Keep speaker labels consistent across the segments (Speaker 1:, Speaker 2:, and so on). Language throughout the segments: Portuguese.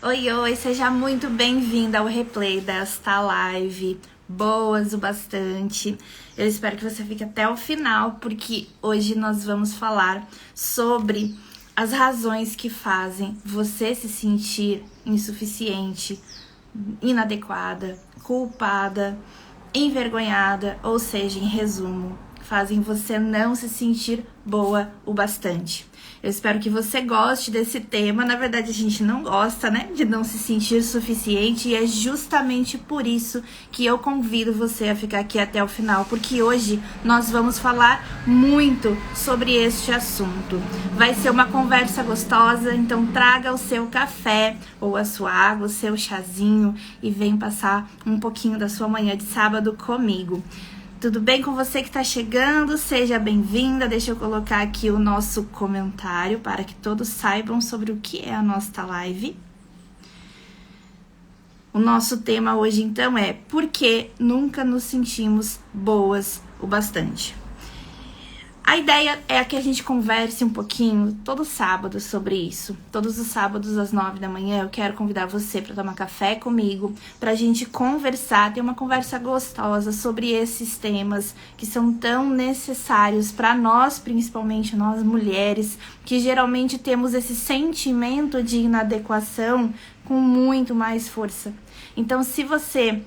Speaker 1: Oi, oi, seja muito bem-vinda ao replay desta live. Boas o bastante. Eu espero que você fique até o final, porque hoje nós vamos falar sobre as razões que fazem você se sentir insuficiente, inadequada, culpada, envergonhada, ou seja, em resumo, fazem você não se sentir boa o bastante. Eu espero que você goste desse tema. Na verdade, a gente não gosta, né, de não se sentir suficiente, e é justamente por isso que eu convido você a ficar aqui até o final, porque hoje nós vamos falar muito sobre este assunto. Vai ser uma conversa gostosa, então traga o seu café ou a sua água, o seu chazinho e vem passar um pouquinho da sua manhã de sábado comigo. Tudo bem com você que está chegando? Seja bem-vinda. Deixa eu colocar aqui o nosso comentário para que todos saibam sobre o que é a nossa live. O nosso tema hoje, então, é por que nunca nos sentimos boas o bastante? A ideia é que a gente converse um pouquinho todo sábado sobre isso. Todos os sábados às 9 da manhã eu quero convidar você para tomar café comigo, para a gente conversar, ter uma conversa gostosa sobre esses temas que são tão necessários para nós, principalmente nós mulheres, que geralmente temos esse sentimento de inadequação com muito mais força. Então, se você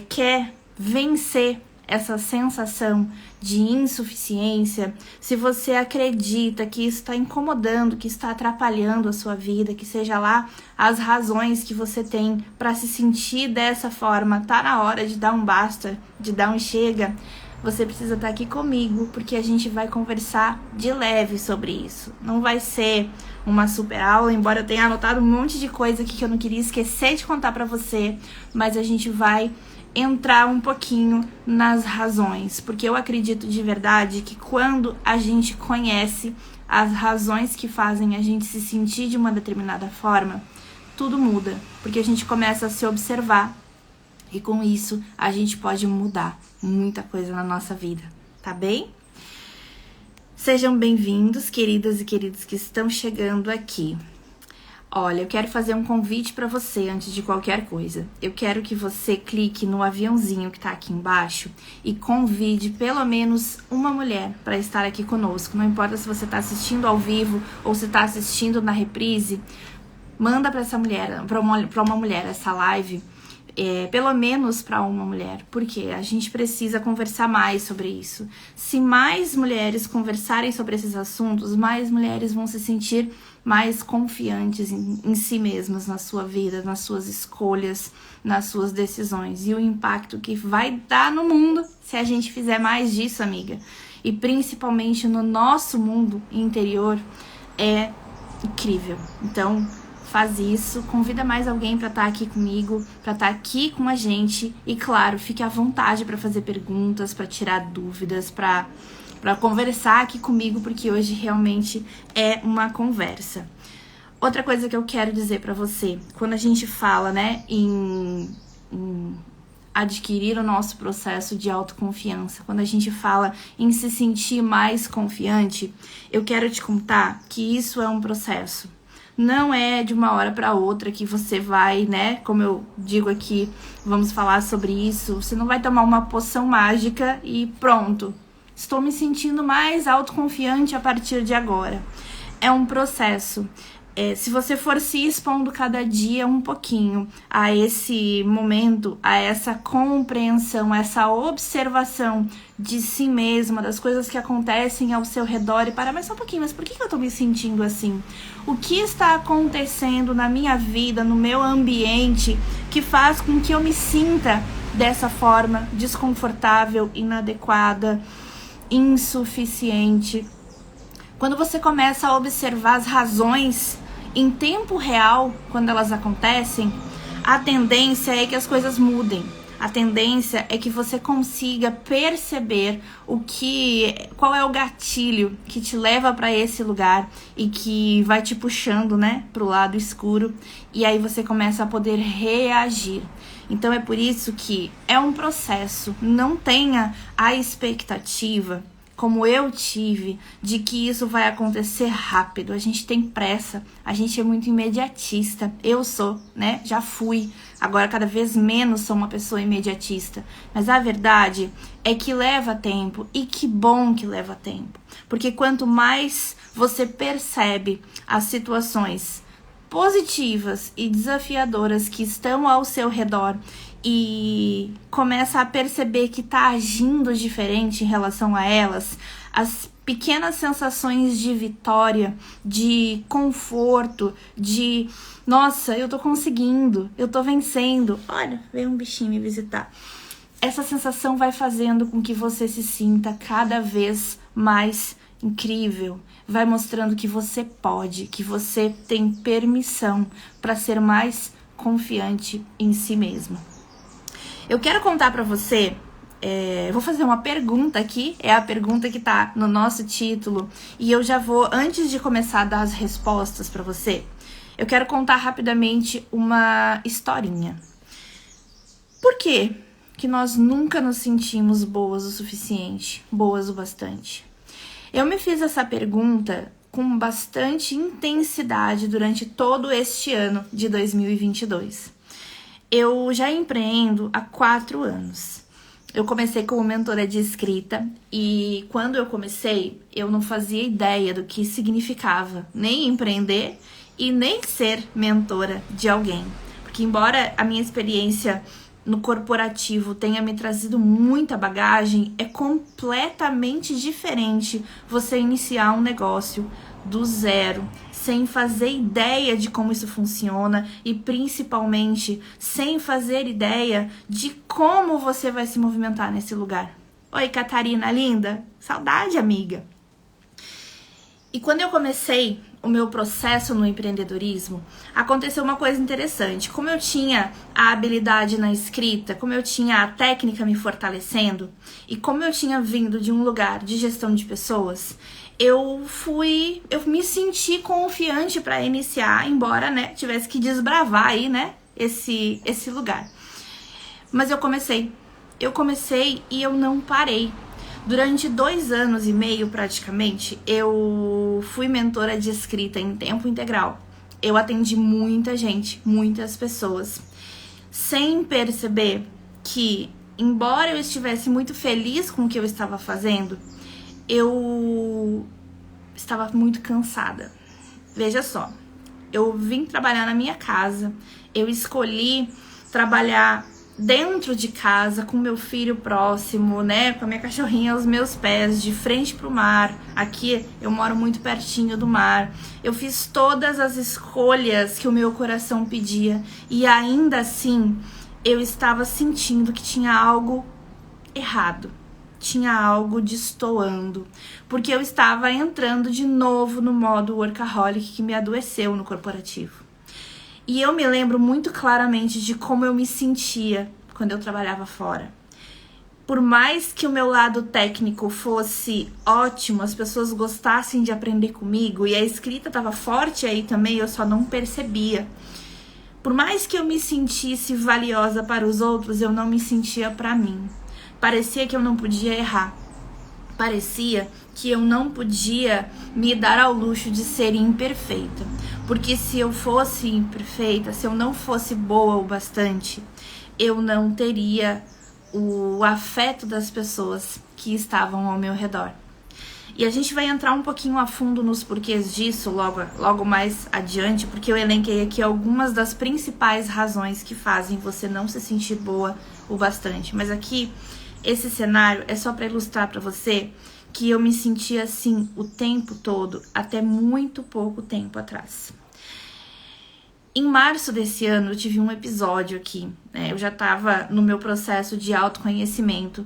Speaker 1: quer vencer essa sensação de insuficiência, se você acredita que isso está incomodando, que está atrapalhando a sua vida, que seja lá as razões que você tem para se sentir dessa forma, tá na hora de dar um basta, de dar um chega, você precisa estar aqui comigo, porque a gente vai conversar de leve sobre isso. Não vai ser uma super aula, embora eu tenha anotado um monte de coisa aqui que eu não queria esquecer de contar para você, mas a gente vai entrar um pouquinho nas razões, porque eu acredito de verdade que quando a gente conhece as razões que fazem a gente se sentir de uma determinada forma, tudo muda, porque a gente começa a se observar e com isso a gente pode mudar muita coisa na nossa vida, tá bem? Sejam bem-vindos, queridas e queridos que estão chegando aqui. Olha, eu quero fazer um convite para você antes de qualquer coisa. Eu quero que você clique no aviãozinho que tá aqui embaixo e convide pelo menos uma mulher para estar aqui conosco. Não importa se você tá assistindo ao vivo ou se tá assistindo na reprise, manda para essa mulher, para uma mulher essa live. Pelo menos para uma mulher, porque a gente precisa conversar mais sobre isso. Se mais mulheres conversarem sobre esses assuntos, mais mulheres vão se sentir mais confiantes em si mesmas, na sua vida, nas suas escolhas, nas suas decisões. E o impacto que vai dar no mundo se a gente fizer mais disso, amiga. E principalmente no nosso mundo interior, é incrível. Então, faz isso, convida mais alguém para estar aqui comigo, para estar aqui com a gente. E claro, fique à vontade para fazer perguntas, para tirar dúvidas, para conversar aqui comigo, porque hoje realmente é uma conversa. Outra coisa que eu quero dizer para você, quando a gente fala, né, em adquirir o nosso processo de autoconfiança, quando a gente fala em se sentir mais confiante, eu quero te contar que isso é um processo. Não é de uma hora para outra que você vai, né, como eu digo aqui, vamos falar sobre isso, você não vai tomar uma poção mágica e pronto, estou me sentindo mais autoconfiante a partir de agora. É um processo. Se você for se expondo cada dia um pouquinho a esse momento, a essa compreensão, a essa observação de si mesma, das coisas que acontecem ao seu redor e parar, mas só um pouquinho, mas por que eu tô me sentindo assim? O que está acontecendo na minha vida, no meu ambiente, que faz com que eu me sinta dessa forma, desconfortável, inadequada, insuficiente? Quando você começa a observar as razões em tempo real, quando elas acontecem, a tendência é que as coisas mudem. A tendência é que você consiga perceber qual é o gatilho que te leva para esse lugar e que vai te puxando, né, pro lado escuro, e aí você começa a poder reagir. Então é por isso que é um processo. Não tenha a expectativa como eu tive, de que isso vai acontecer rápido. A gente tem pressa, a gente é muito imediatista. Eu sou, né? Já fui. Agora, cada vez menos sou uma pessoa imediatista. Mas a verdade é que leva tempo, e que bom que leva tempo. Porque quanto mais você percebe as situações positivas e desafiadoras que estão ao seu redor e começa a perceber que tá agindo diferente em relação a elas, as pequenas sensações de vitória, de conforto, de nossa, eu tô conseguindo, eu tô vencendo, olha, veio um bichinho me visitar. Essa sensação vai fazendo com que você se sinta cada vez mais incrível, vai mostrando que você pode, que você tem permissão para ser mais confiante em si mesma. Eu quero contar pra você, vou fazer uma pergunta aqui, é a pergunta que tá no nosso título, e eu já vou, antes de começar a dar as respostas pra você, eu quero contar rapidamente uma historinha. Por quê que nós nunca nos sentimos boas o suficiente, boas o bastante? Eu me fiz essa pergunta com bastante intensidade durante todo este ano de 2022. Eu já empreendo há 4 anos. Eu comecei como mentora de escrita e quando eu comecei, eu não fazia ideia do que significava nem empreender e nem ser mentora de alguém. Porque embora a minha experiência no corporativo tenha me trazido muita bagagem, é completamente diferente você iniciar um negócio do zero, sem fazer ideia de como isso funciona e principalmente sem fazer ideia de como você vai se movimentar nesse lugar. Oi, Catarina linda, saudade, amiga. E quando eu comecei o meu processo no empreendedorismo, aconteceu uma coisa interessante. Como eu tinha a habilidade na escrita, como eu tinha a técnica me fortalecendo e como eu tinha vindo de um lugar de gestão de pessoas, eu me senti confiante para iniciar, embora, né, tivesse que desbravar aí, né, esse lugar. Mas eu comecei e eu não parei. Durante 2 anos e meio, praticamente, eu fui mentora de escrita em tempo integral. Eu atendi muita gente, muitas pessoas, sem perceber que, embora eu estivesse muito feliz com o que eu estava fazendo, eu estava muito cansada. Veja só, eu vim trabalhar na minha casa, eu escolhi trabalhar dentro de casa, com meu filho próximo, né, com a minha cachorrinha aos meus pés, de frente pro mar. Aqui eu moro muito pertinho do mar. Eu fiz todas as escolhas que o meu coração pedia e ainda assim eu estava sentindo que tinha algo errado. Tinha algo destoando, porque eu estava entrando de novo no modo workaholic que me adoeceu no corporativo. E eu me lembro muito claramente de como eu me sentia quando eu trabalhava fora. Por mais que o meu lado técnico fosse ótimo, as pessoas gostassem de aprender comigo e a escrita estava forte aí também, eu só não percebia. Por mais que eu me sentisse valiosa para os outros, eu não me sentia para mim. Parecia que eu não podia errar. Parecia que eu não podia me dar ao luxo de ser imperfeita. Porque se eu fosse imperfeita, se eu não fosse boa o bastante, eu não teria o afeto das pessoas que estavam ao meu redor. E a gente vai entrar um pouquinho a fundo nos porquês disso logo mais adiante, porque eu elenquei aqui algumas das principais razões que fazem você não se sentir boa o bastante. Mas aqui, esse cenário é só para ilustrar para você que eu me sentia assim o tempo todo, até muito pouco tempo atrás. Em março desse ano, eu tive um episódio aqui, né? Eu já estava no meu processo de autoconhecimento.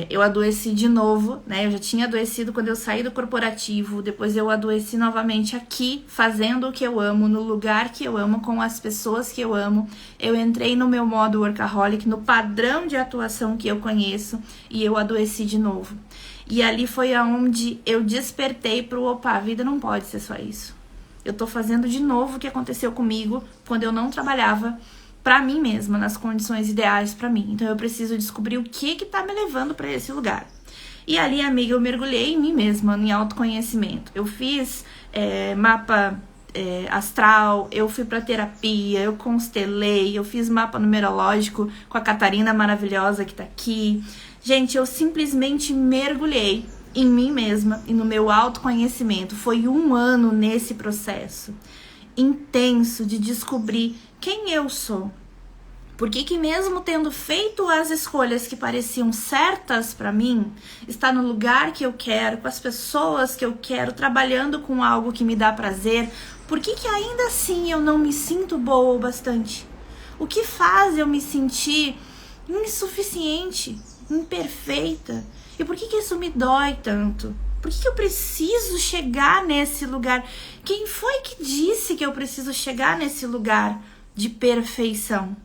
Speaker 1: Eu adoeci de novo, né? Eu já tinha adoecido quando eu saí do corporativo, depois eu adoeci novamente aqui, fazendo o que eu amo, no lugar que eu amo, com as pessoas que eu amo. Eu entrei no meu modo workaholic, no padrão de atuação que eu conheço, e eu adoeci de novo. E ali foi aonde eu despertei pro opa, a vida não pode ser só isso. Eu tô fazendo de novo o que aconteceu comigo quando eu não trabalhava pra mim mesma, nas condições ideais pra mim. Então eu preciso descobrir o que tá me levando pra esse lugar. E ali, amiga, eu mergulhei em mim mesma, em autoconhecimento. Eu fiz mapa astral, eu fui pra terapia, eu constelei, eu fiz mapa numerológico com a Catarina maravilhosa que tá aqui. Gente, eu simplesmente mergulhei em mim mesma e no meu autoconhecimento. Foi 1 ano nesse processo intenso de descobrir quem eu sou. Por que mesmo tendo feito as escolhas que pareciam certas pra mim, estar no lugar que eu quero, com as pessoas que eu quero, trabalhando com algo que me dá prazer, por que ainda assim eu não me sinto boa o bastante? O que faz eu me sentir insuficiente, imperfeita? E por que isso me dói tanto? Por que eu preciso chegar nesse lugar? Quem foi que disse que eu preciso chegar nesse lugar de perfeição?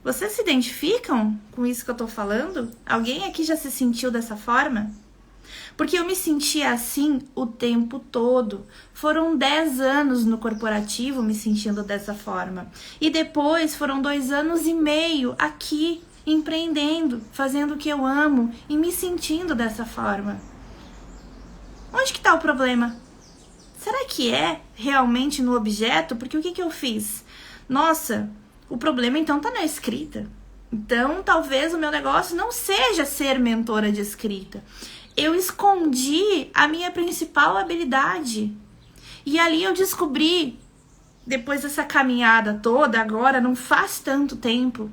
Speaker 1: Vocês se identificam com isso que eu tô falando? Alguém aqui já se sentiu dessa forma? Porque eu me sentia assim o tempo todo. Foram 10 anos no corporativo me sentindo dessa forma. E depois foram 2 anos e meio aqui, empreendendo, fazendo o que eu amo e me sentindo dessa forma. Onde que tá o problema? Será que é realmente no objeto? Porque o que eu fiz? Nossa, o problema então tá na escrita. Então talvez o meu negócio não seja ser mentora de escrita. Eu escondi a minha principal habilidade. E ali eu descobri, depois dessa caminhada toda, agora não faz tanto tempo,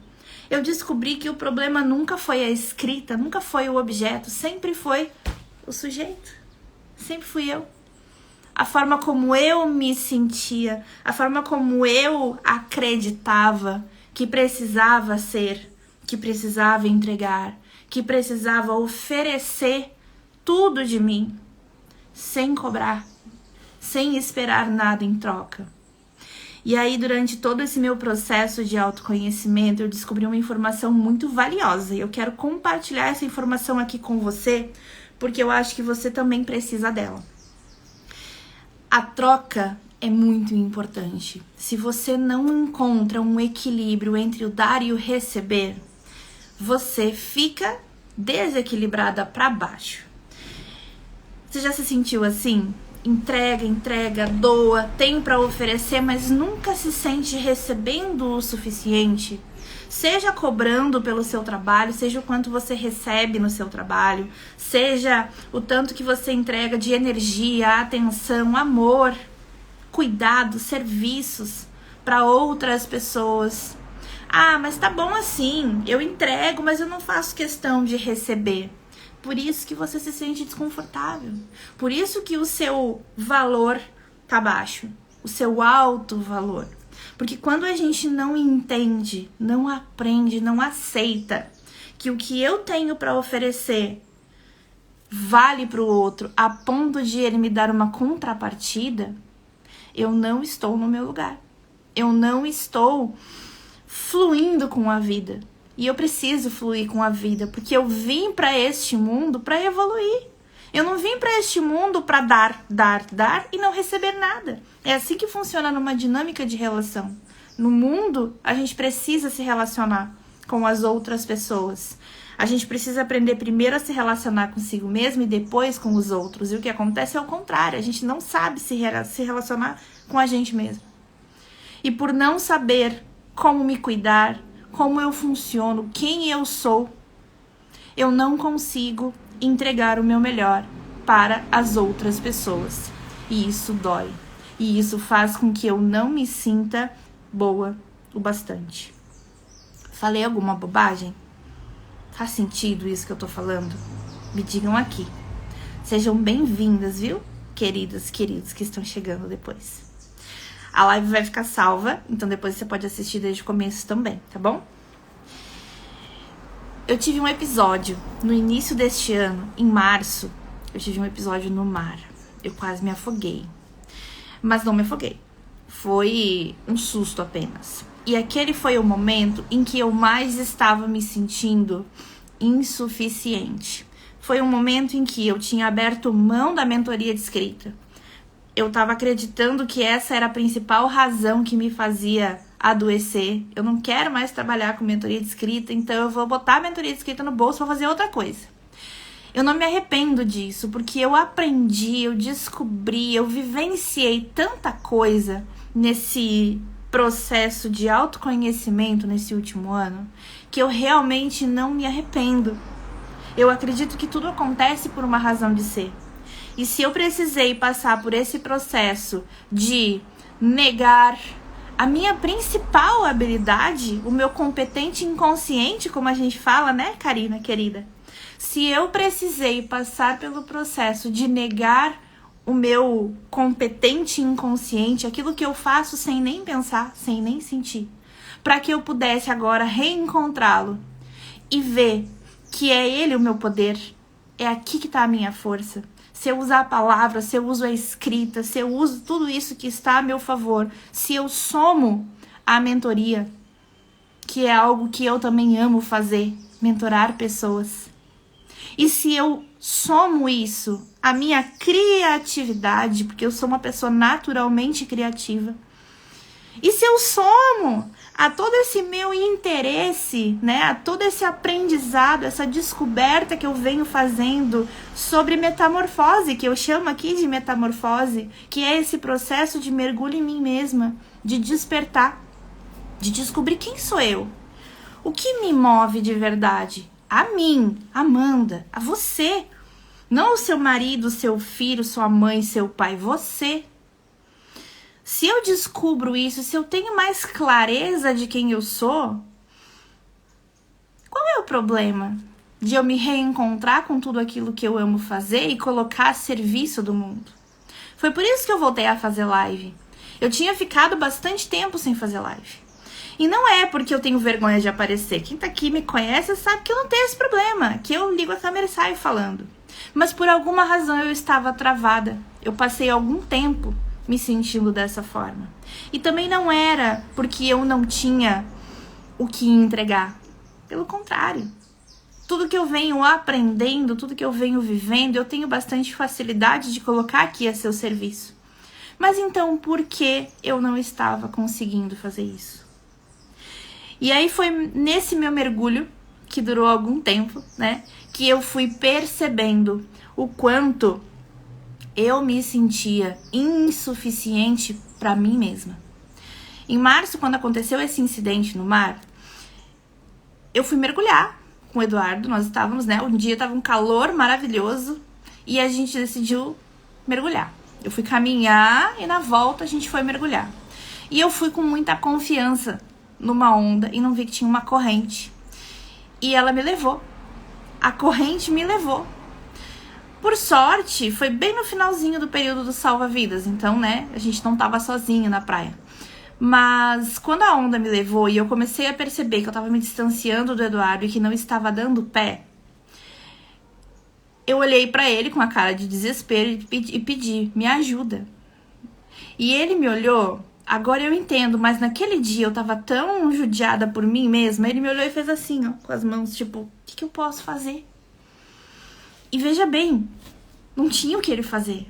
Speaker 1: eu descobri que o problema nunca foi a escrita, nunca foi o objeto, sempre foi o sujeito. Sempre fui eu. A forma como eu me sentia, a forma como eu acreditava que precisava ser, que precisava entregar, que precisava oferecer tudo de mim, sem cobrar, sem esperar nada em troca. E aí, durante todo esse meu processo de autoconhecimento, eu descobri uma informação muito valiosa. E eu quero compartilhar essa informação aqui com você, porque eu acho que você também precisa dela. A troca é muito importante. Se você não encontra um equilíbrio entre o dar e o receber, você fica desequilibrada para baixo. Você já se sentiu assim? Entrega, doa, tem para oferecer, mas nunca se sente recebendo o suficiente? Seja cobrando pelo seu trabalho, seja o quanto você recebe no seu trabalho, seja o tanto que você entrega de energia, atenção, amor, cuidado, serviços para outras pessoas. Ah, mas tá bom assim, eu entrego, mas eu não faço questão de receber. Por isso que você se sente desconfortável. Por isso que o seu valor tá baixo, o seu alto valor. Porque quando a gente não entende, não aprende, não aceita que o que eu tenho para oferecer vale para o outro a ponto de ele me dar uma contrapartida, eu não estou no meu lugar. Eu não estou fluindo com a vida. E eu preciso fluir com a vida, porque eu vim para este mundo para evoluir. Eu não vim para este mundo para dar e não receber nada. É assim que funciona numa dinâmica de relação. No mundo, a gente precisa se relacionar com as outras pessoas. A gente precisa aprender primeiro a se relacionar consigo mesmo e depois com os outros. E o que acontece é o contrário. A gente não sabe se relacionar com a gente mesmo. E por não saber como me cuidar, como eu funciono, quem eu sou, eu não consigo entregar o meu melhor para as outras pessoas. E isso dói. E isso faz com que eu não me sinta boa o bastante. Falei alguma bobagem? Faz sentido isso que eu tô falando? Me digam aqui. Sejam bem-vindas, viu? Queridas, queridos que estão chegando depois. A live vai ficar salva, então depois você pode assistir desde o começo também, tá bom? Eu tive um episódio no início deste ano, em março. Eu tive um episódio no mar. Eu quase me afoguei. Mas não me afoguei. Foi um susto apenas. E aquele foi o momento em que eu mais estava me sentindo insuficiente. Foi um momento em que eu tinha aberto mão da mentoria de escrita. Eu estava acreditando que essa era a principal razão que me fazia adoecer. Eu não quero mais trabalhar com mentoria de escrita, então eu vou botar a mentoria de escrita no bolso para fazer outra coisa. Eu não me arrependo disso, porque eu aprendi, eu descobri, eu vivenciei tanta coisa nesse processo de autoconhecimento nesse último ano, que eu realmente não me arrependo. Eu acredito que tudo acontece por uma razão de ser. E se eu precisei passar por esse processo de negar a minha principal habilidade, o meu competente inconsciente, como a gente fala, né, Karina, querida? Se eu precisei passar pelo processo de negar o meu competente inconsciente, aquilo que eu faço sem nem pensar, sem nem sentir, para que eu pudesse agora reencontrá-lo e ver que é ele o meu poder, é aqui que está a minha força. Se eu usar a palavra, se eu uso a escrita, se eu uso tudo isso que está a meu favor, se eu somo a mentoria, que é algo que eu também amo fazer, mentorar pessoas. E se eu somo isso à minha criatividade, porque eu sou uma pessoa naturalmente criativa, e se eu somo a todo esse meu interesse, né, a todo esse aprendizado, essa descoberta que eu venho fazendo sobre metamorfose, que eu chamo aqui de metamorfose, que é esse processo de mergulho em mim mesma, de despertar, de descobrir quem sou eu, o que me move de verdade, a mim, Amanda, a você, não o seu marido, seu filho, sua mãe, seu pai, você. Se eu descubro isso, se eu tenho mais clareza de quem eu sou, qual é o problema de eu me reencontrar com tudo aquilo que eu amo fazer e colocar a serviço do mundo? Foi por isso que eu voltei a fazer live. Eu tinha ficado bastante tempo sem fazer live. E não é porque eu tenho vergonha de aparecer. Quem tá aqui me conhece sabe que eu não tenho esse problema, que eu ligo a câmera e saio falando. Mas por alguma razão eu estava travada. Eu passei algum tempo me sentindo dessa forma. E também não era porque eu não tinha o que entregar. Pelo contrário. Tudo que eu venho aprendendo, tudo que eu venho vivendo, eu tenho bastante facilidade de colocar aqui a seu serviço. Mas então, por que eu não estava conseguindo fazer isso? E aí foi nesse meu mergulho, que durou algum tempo, né, que eu fui percebendo o quanto eu me sentia insuficiente para mim mesma. Em março, quando aconteceu esse incidente no mar, eu fui mergulhar com o Eduardo. Nós estávamos, né, um dia estava um calor maravilhoso e a gente decidiu mergulhar. Eu fui caminhar e na volta a gente foi mergulhar. E eu fui com muita confiança numa onda e não vi que tinha uma corrente. E ela me levou. A corrente me levou. Por sorte, foi bem no finalzinho do período do salva-vidas. Então, né, a gente não tava sozinho na praia. Mas quando a onda me levou e eu comecei a perceber que eu tava me distanciando do Eduardo e que não estava dando pé, eu olhei pra ele com a cara de desespero e pedi, me ajuda. E ele me olhou. Agora eu entendo, mas naquele dia eu tava tão judiada por mim mesma, ele me olhou e fez assim, ó, com as mãos, tipo, o que eu posso fazer? E veja bem, não tinha o que ele fazer.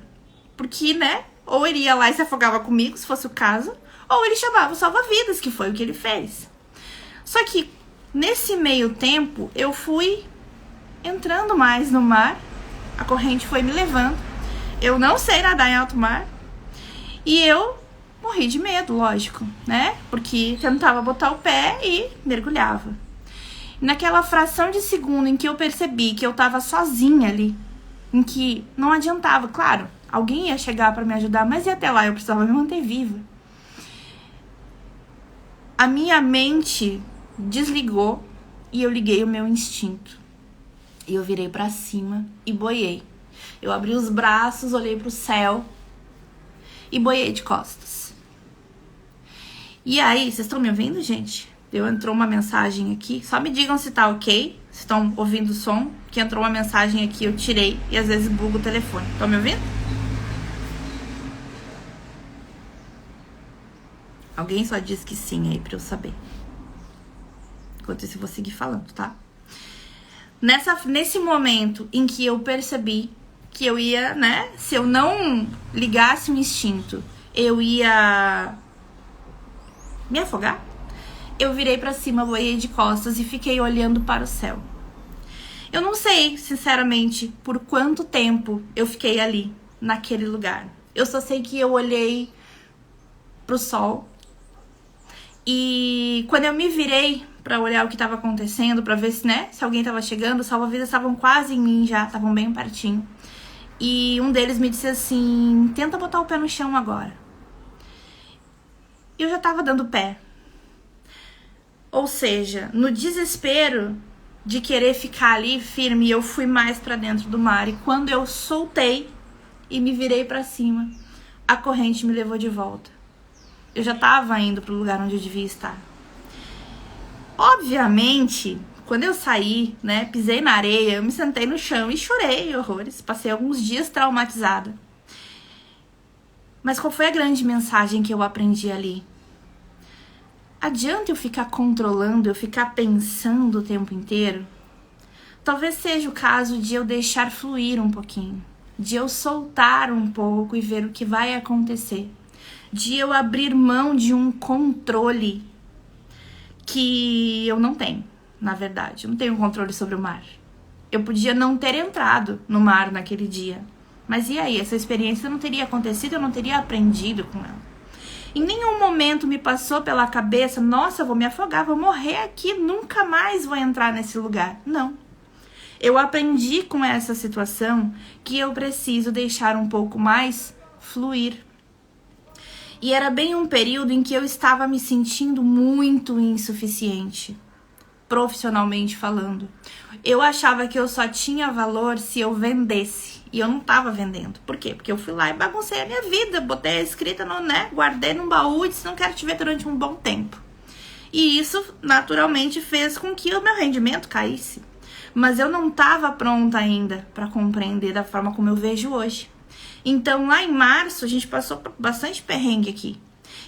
Speaker 1: Porque, né, ou ele ia lá e se afogava comigo, se fosse o caso, ou ele chamava o salva-vidas, que foi o que ele fez. Só que, nesse meio tempo, eu fui entrando mais no mar, a corrente foi me levando, eu não sei nadar em alto mar, e eu morri de medo, lógico, né? Porque tentava botar o pé e mergulhava. Naquela fração de segundo em que eu percebi que eu tava sozinha ali, em que não adiantava, claro, alguém ia chegar pra me ajudar, mas ia até lá, eu precisava me manter viva. A minha mente desligou e eu liguei o meu instinto. E eu virei pra cima e boiei. Eu abri os braços, olhei pro céu e boiei de costas. E aí, vocês estão me ouvindo, gente? Entrou uma mensagem aqui. Só me digam se tá ok. Se estão ouvindo o som. Que entrou uma mensagem aqui, eu tirei. E às vezes buga o telefone. Estão me ouvindo? Alguém só diz que sim aí pra eu saber. Enquanto isso eu vou seguir falando, tá? Nesse momento em que eu percebi que eu ia, né? Se eu não ligasse o instinto, eu ia me afogar. Eu virei pra cima, boiei de costas e fiquei olhando para o céu. Eu não sei, sinceramente, por quanto tempo eu fiquei ali, naquele lugar. Eu só sei que eu olhei pro sol e quando eu me virei pra olhar o que tava acontecendo, pra ver se, né, se alguém tava chegando, os salva-vidas estavam quase em mim já, estavam bem pertinho. E um deles me disse assim, tenta botar o pé no chão agora. E eu já tava dando pé. Ou seja, no desespero de querer ficar ali firme, eu fui mais pra dentro do mar. E quando eu soltei e me virei pra cima, a corrente me levou de volta. Eu já tava indo pro lugar onde eu devia estar. Obviamente, quando eu saí, né, pisei na areia, eu me sentei no chão e chorei horrores. Passei alguns dias traumatizada. Mas qual foi a grande mensagem que eu aprendi ali? Adianta eu ficar controlando, eu ficar pensando o tempo inteiro? Talvez seja o caso de eu deixar fluir um pouquinho, de eu soltar um pouco e ver o que vai acontecer, de eu abrir mão de um controle que eu não tenho, na verdade. Eu não tenho controle sobre o mar. Eu podia não ter entrado no mar naquele dia, mas e aí? Essa experiência não teria acontecido, eu não teria aprendido com ela. Em nenhum momento me passou pela cabeça, nossa, eu vou me afogar, vou morrer aqui, nunca mais vou entrar nesse lugar. Não. Eu aprendi com essa situação que eu preciso deixar um pouco mais fluir. E era bem um período em que eu estava me sentindo muito insuficiente, profissionalmente falando. Eu achava que eu só tinha valor se eu vendesse. E eu não tava vendendo. Por quê? Porque eu fui lá e baguncei a minha vida. Botei a escrita no, né? Guardei num baú e disse, não quero te ver durante um bom tempo. E isso, naturalmente, fez com que o meu rendimento caísse. Mas eu não tava pronta ainda para compreender da forma como eu vejo hoje. Então, lá em março, a gente passou por bastante perrengue aqui.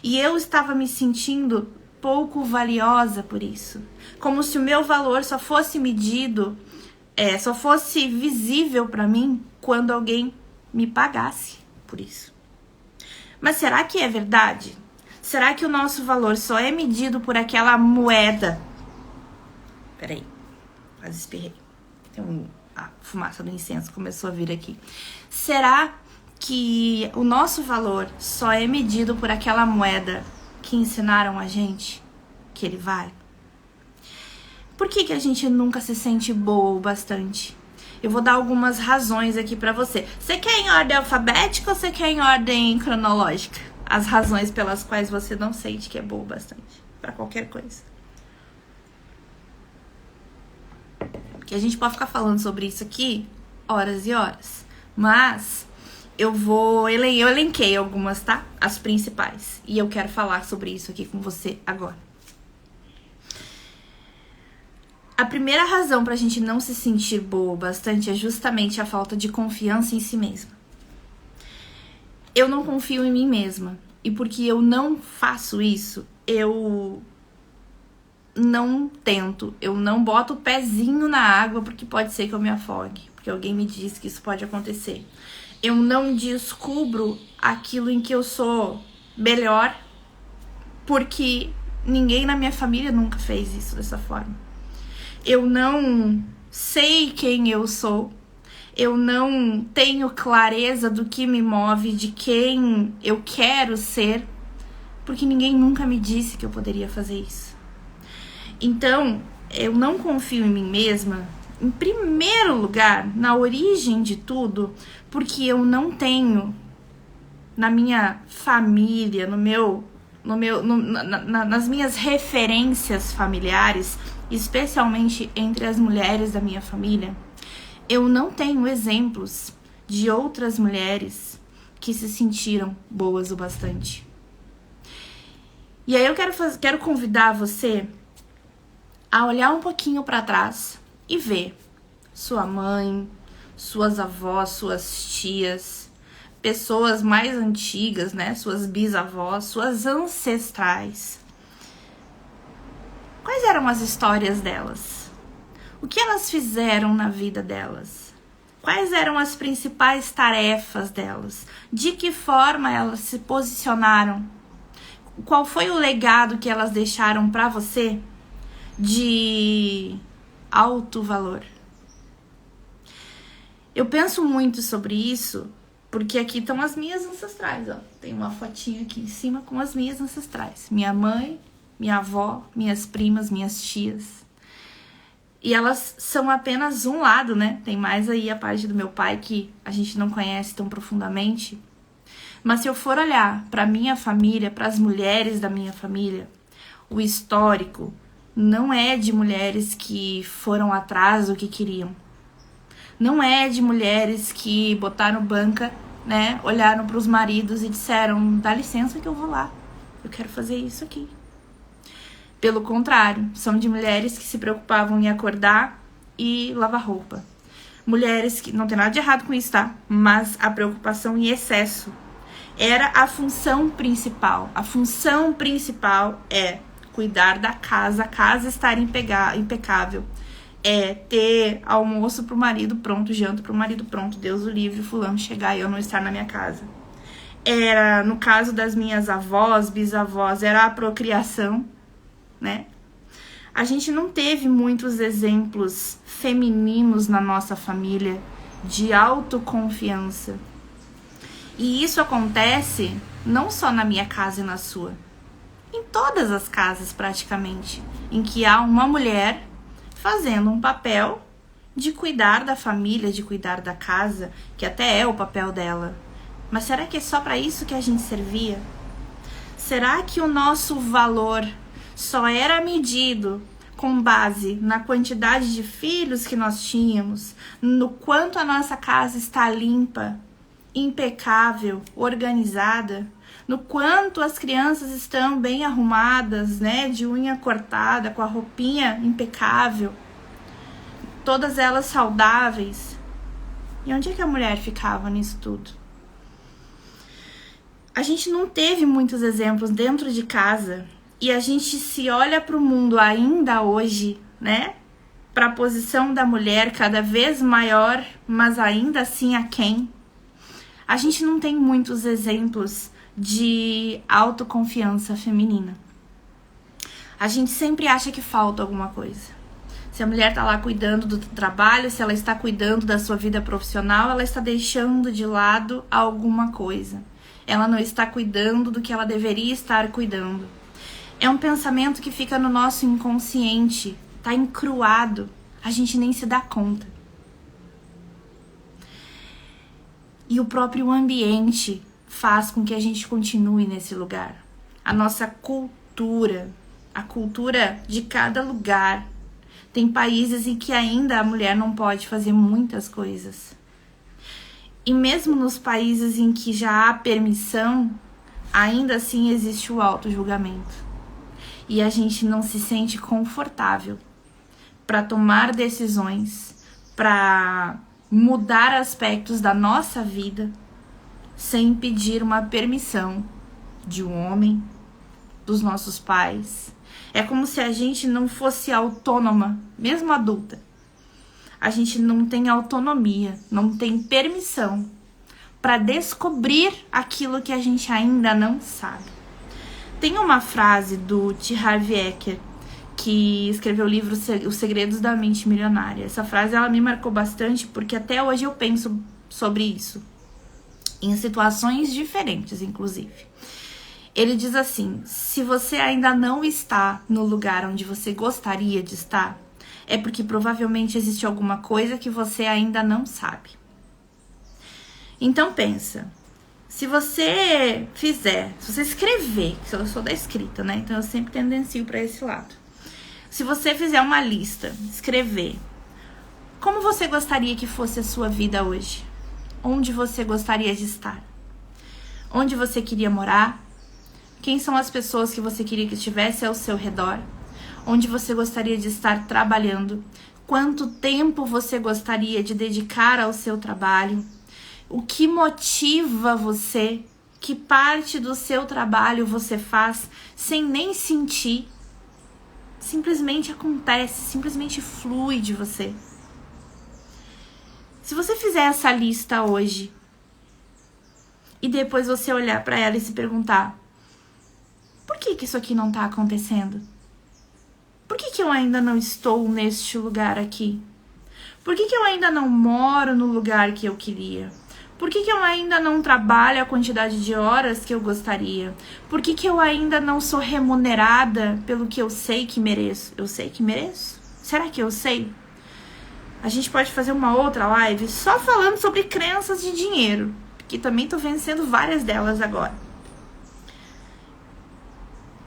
Speaker 1: E eu estava me sentindo pouco valiosa por isso. Como se o meu valor só fosse medido, só fosse visível para mim quando alguém me pagasse por isso. Mas será que é verdade? Será que o nosso valor só é medido por aquela moeda? Peraí, quase espirrei. A fumaça do incenso começou a vir aqui. Será que o nosso valor só é medido por aquela moeda que ensinaram a gente que ele vale? Por que a gente nunca se sente boa o bastante? Eu vou dar algumas razões aqui pra você. Você quer em ordem alfabética ou você quer em ordem cronológica? As razões pelas quais você não sente que é boa o bastante. Pra qualquer coisa. Porque a gente pode ficar falando sobre isso aqui horas e horas. Mas eu elenquei algumas, tá? As principais. E eu quero falar sobre isso aqui com você agora. A primeira razão pra gente não se sentir boa bastante é justamente a falta de confiança em si mesma. Eu não confio em mim mesma. E porque eu não faço isso, eu não tento. Eu não boto o pezinho na água porque pode ser que eu me afogue. Porque alguém me disse que isso pode acontecer. Eu não descubro aquilo em que eu sou melhor porque ninguém na minha família nunca fez isso dessa forma. Eu não sei quem eu sou, eu não tenho clareza do que me move, de quem eu quero ser, porque ninguém nunca me disse que eu poderia fazer isso. Então, eu não confio em mim mesma, em primeiro lugar, na origem de tudo, porque eu não tenho na minha família, nas minhas referências familiares, especialmente entre as mulheres da minha família, eu não tenho exemplos de outras mulheres que se sentiram boas o bastante. E aí eu quero convidar você a olhar um pouquinho para trás e ver sua mãe, suas avós, suas tias, pessoas mais antigas, né? Suas bisavós, suas ancestrais. Quais eram as histórias delas? O que elas fizeram na vida delas? Quais eram as principais tarefas delas? De que forma elas se posicionaram? Qual foi o legado que elas deixaram para você de alto valor? Eu penso muito sobre isso, porque aqui estão as minhas ancestrais, ó. Tem uma fotinha aqui em cima com as minhas ancestrais. Minha mãe, minha avó, minhas primas, minhas tias. E elas são apenas um lado, né? Tem mais aí a parte do meu pai que a gente não conhece tão profundamente. Mas se eu for olhar para minha família, para as mulheres da minha família, o histórico não é de mulheres que foram atrás do que queriam. Não é de mulheres que botaram banca, né? Olharam para os maridos e disseram: dá licença que eu vou lá. Eu quero fazer isso aqui. Pelo contrário, são de mulheres que se preocupavam em acordar e lavar roupa. Mulheres que, não tem nada de errado com isso, tá? Mas a preocupação em excesso era a função principal. A função principal é cuidar da casa, a casa estar impecável. É ter almoço pro marido pronto, janta pro marido pronto, Deus o livre, fulano chegar e eu não estar na minha casa. Era, no caso das minhas avós, bisavós, era a procriação, né? A gente não teve muitos exemplos femininos na nossa família de autoconfiança. E isso acontece não só na minha casa e na sua. Em todas as casas, praticamente, em que há uma mulher fazendo um papel de cuidar da família, de cuidar da casa, que até é o papel dela. Mas será que é só para isso que a gente servia? Será que o nosso valor só era medido com base na quantidade de filhos que nós tínhamos, no quanto a nossa casa está limpa, impecável, organizada, no quanto as crianças estão bem arrumadas, né, de unha cortada, com a roupinha impecável, todas elas saudáveis? E onde é que a mulher ficava nisso tudo? A gente não teve muitos exemplos dentro de casa. E a gente se olha para o mundo ainda hoje, né? Para a posição da mulher cada vez maior, mas ainda assim aquém. A gente não tem muitos exemplos de autoconfiança feminina. A gente sempre acha que falta alguma coisa. Se a mulher tá lá cuidando do trabalho, se ela está cuidando da sua vida profissional, ela está deixando de lado alguma coisa. Ela não está cuidando do que ela deveria estar cuidando. É um pensamento que fica no nosso inconsciente, tá encruado, a gente nem se dá conta. E o próprio ambiente faz com que a gente continue nesse lugar. A nossa cultura, a cultura de cada lugar. Tem países em que ainda a mulher não pode fazer muitas coisas. E mesmo nos países em que já há permissão, ainda assim existe o auto-julgamento. E a gente não se sente confortável para tomar decisões, para mudar aspectos da nossa vida sem pedir uma permissão de um homem, dos nossos pais. É como se a gente não fosse autônoma, mesmo adulta. A gente não tem autonomia, não tem permissão para descobrir aquilo que a gente ainda não sabe. Tem uma frase do T. Harv Eker, que escreveu o livro Os Segredos da Mente Milionária. Essa frase ela me marcou bastante porque até hoje eu penso sobre isso, em situações diferentes, inclusive. Ele diz assim: se você ainda não está no lugar onde você gostaria de estar, é porque provavelmente existe alguma coisa que você ainda não sabe. Então pensa, se você escrever, que eu sou da escrita, né? Então eu sempre tendencio para esse lado. Se você fizer uma lista, escrever, como você gostaria que fosse a sua vida hoje? Onde você gostaria de estar? Onde você queria morar? Quem são as pessoas que você queria que estivesse ao seu redor? Onde você gostaria de estar trabalhando? Quanto tempo você gostaria de dedicar ao seu trabalho? O que motiva você? Que parte do seu trabalho você faz sem nem sentir? Simplesmente acontece, simplesmente flui de você. Se você fizer essa lista hoje e depois você olhar para ela e se perguntar: por que isso aqui não está acontecendo? Por que eu ainda não estou neste lugar aqui? Por que eu ainda não moro no lugar que eu queria? Por que eu ainda não trabalho a quantidade de horas que eu gostaria? Por que eu ainda não sou remunerada pelo que eu sei que mereço? Eu sei que mereço? Será que eu sei? A gente pode fazer uma outra live só falando sobre crenças de dinheiro, que também tô vencendo várias delas agora.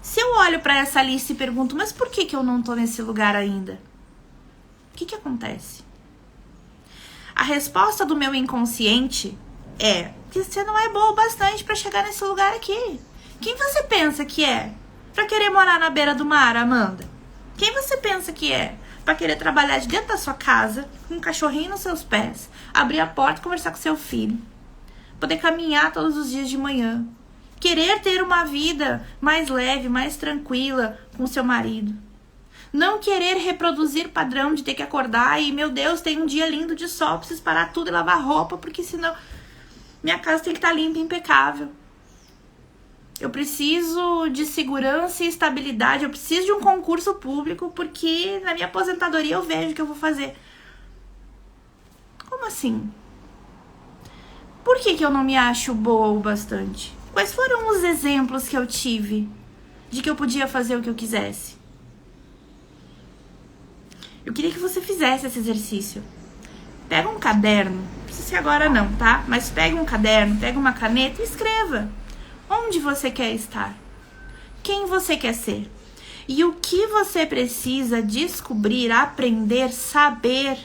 Speaker 1: Se eu olho para essa lista e pergunto, mas por que eu não tô nesse lugar ainda? O que acontece? A resposta do meu inconsciente é que você não é boa o bastante para chegar nesse lugar aqui. Quem você pensa que é para querer morar na beira do mar, Amanda? Quem você pensa que é para querer trabalhar de dentro da sua casa, com um cachorrinho nos seus pés, abrir a porta e conversar com seu filho, poder caminhar todos os dias de manhã, querer ter uma vida mais leve, mais tranquila com seu marido? Não querer reproduzir padrão de ter que acordar e, meu Deus, tem um dia lindo de sol, preciso parar tudo e lavar roupa, porque senão minha casa tem que estar limpa e impecável. Eu preciso de segurança e estabilidade, eu preciso de um concurso público, porque na minha aposentadoria eu vejo o que eu vou fazer. Como assim? Por que eu não me acho boa o bastante? Quais foram os exemplos que eu tive de que eu podia fazer o que eu quisesse? Eu queria que você fizesse esse exercício. Pega um caderno, não precisa ser agora não, tá? Mas pega um caderno, pega uma caneta e escreva. Onde você quer estar? Quem você quer ser? E o que você precisa descobrir, aprender, saber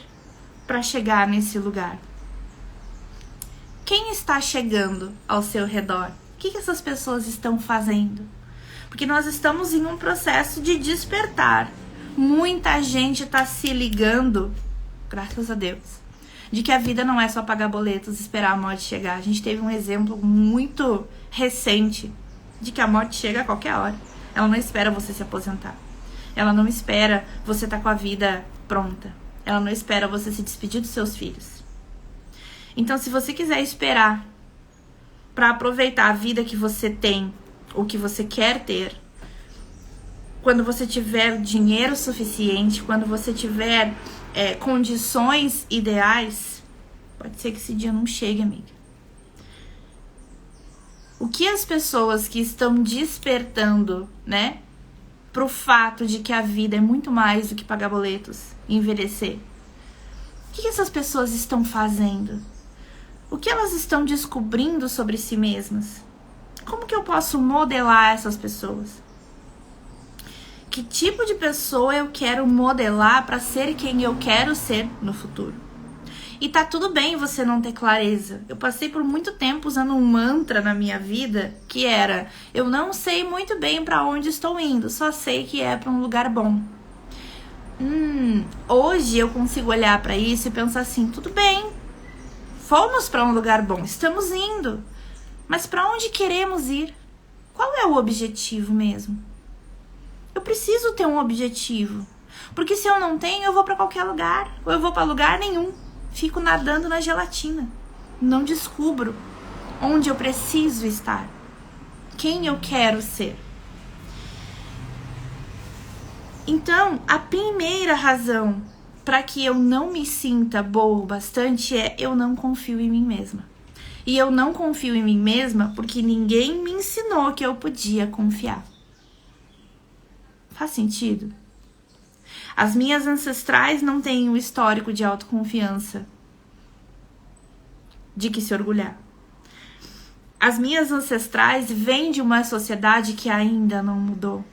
Speaker 1: para chegar nesse lugar? Quem está chegando ao seu redor? O que essas pessoas estão fazendo? Porque nós estamos em um processo de despertar. Muita gente está se ligando, graças a Deus, de que a vida não é só pagar boletos e esperar a morte chegar. A gente teve um exemplo muito recente de que a morte chega a qualquer hora. Ela não espera você se aposentar. Ela não espera você estar com a vida pronta. Ela não espera você se despedir dos seus filhos. Então, se você quiser esperar para aproveitar a vida que você tem, ou que você quer ter, quando você tiver dinheiro suficiente, quando você tiver condições ideais, pode ser que esse dia não chegue, amiga. O que as pessoas que estão despertando, né, pro fato de que a vida é muito mais do que pagar boletos e envelhecer, o que essas pessoas estão fazendo? O que elas estão descobrindo sobre si mesmas? Como que eu posso modelar essas pessoas? Que tipo de pessoa eu quero modelar para ser quem eu quero ser no futuro? E tá tudo bem você não ter clareza. Eu passei por muito tempo usando um mantra na minha vida que era: eu não sei muito bem para onde estou indo, só sei que é para um lugar bom. Hoje eu consigo olhar para isso e pensar assim: tudo bem, fomos para um lugar bom, estamos indo, mas para onde queremos ir? Qual é o objetivo mesmo? Eu preciso ter um objetivo, porque se eu não tenho, eu vou para qualquer lugar, ou eu vou para lugar nenhum, fico nadando na gelatina, não descubro onde eu preciso estar, quem eu quero ser. Então, a primeira razão para que eu não me sinta boa o bastante é: eu não confio em mim mesma. E eu não confio em mim mesma porque ninguém me ensinou que eu podia confiar. Faz sentido? As minhas ancestrais não têm um histórico de autoconfiança de que se orgulhar. As minhas ancestrais vêm de uma sociedade que ainda não mudou.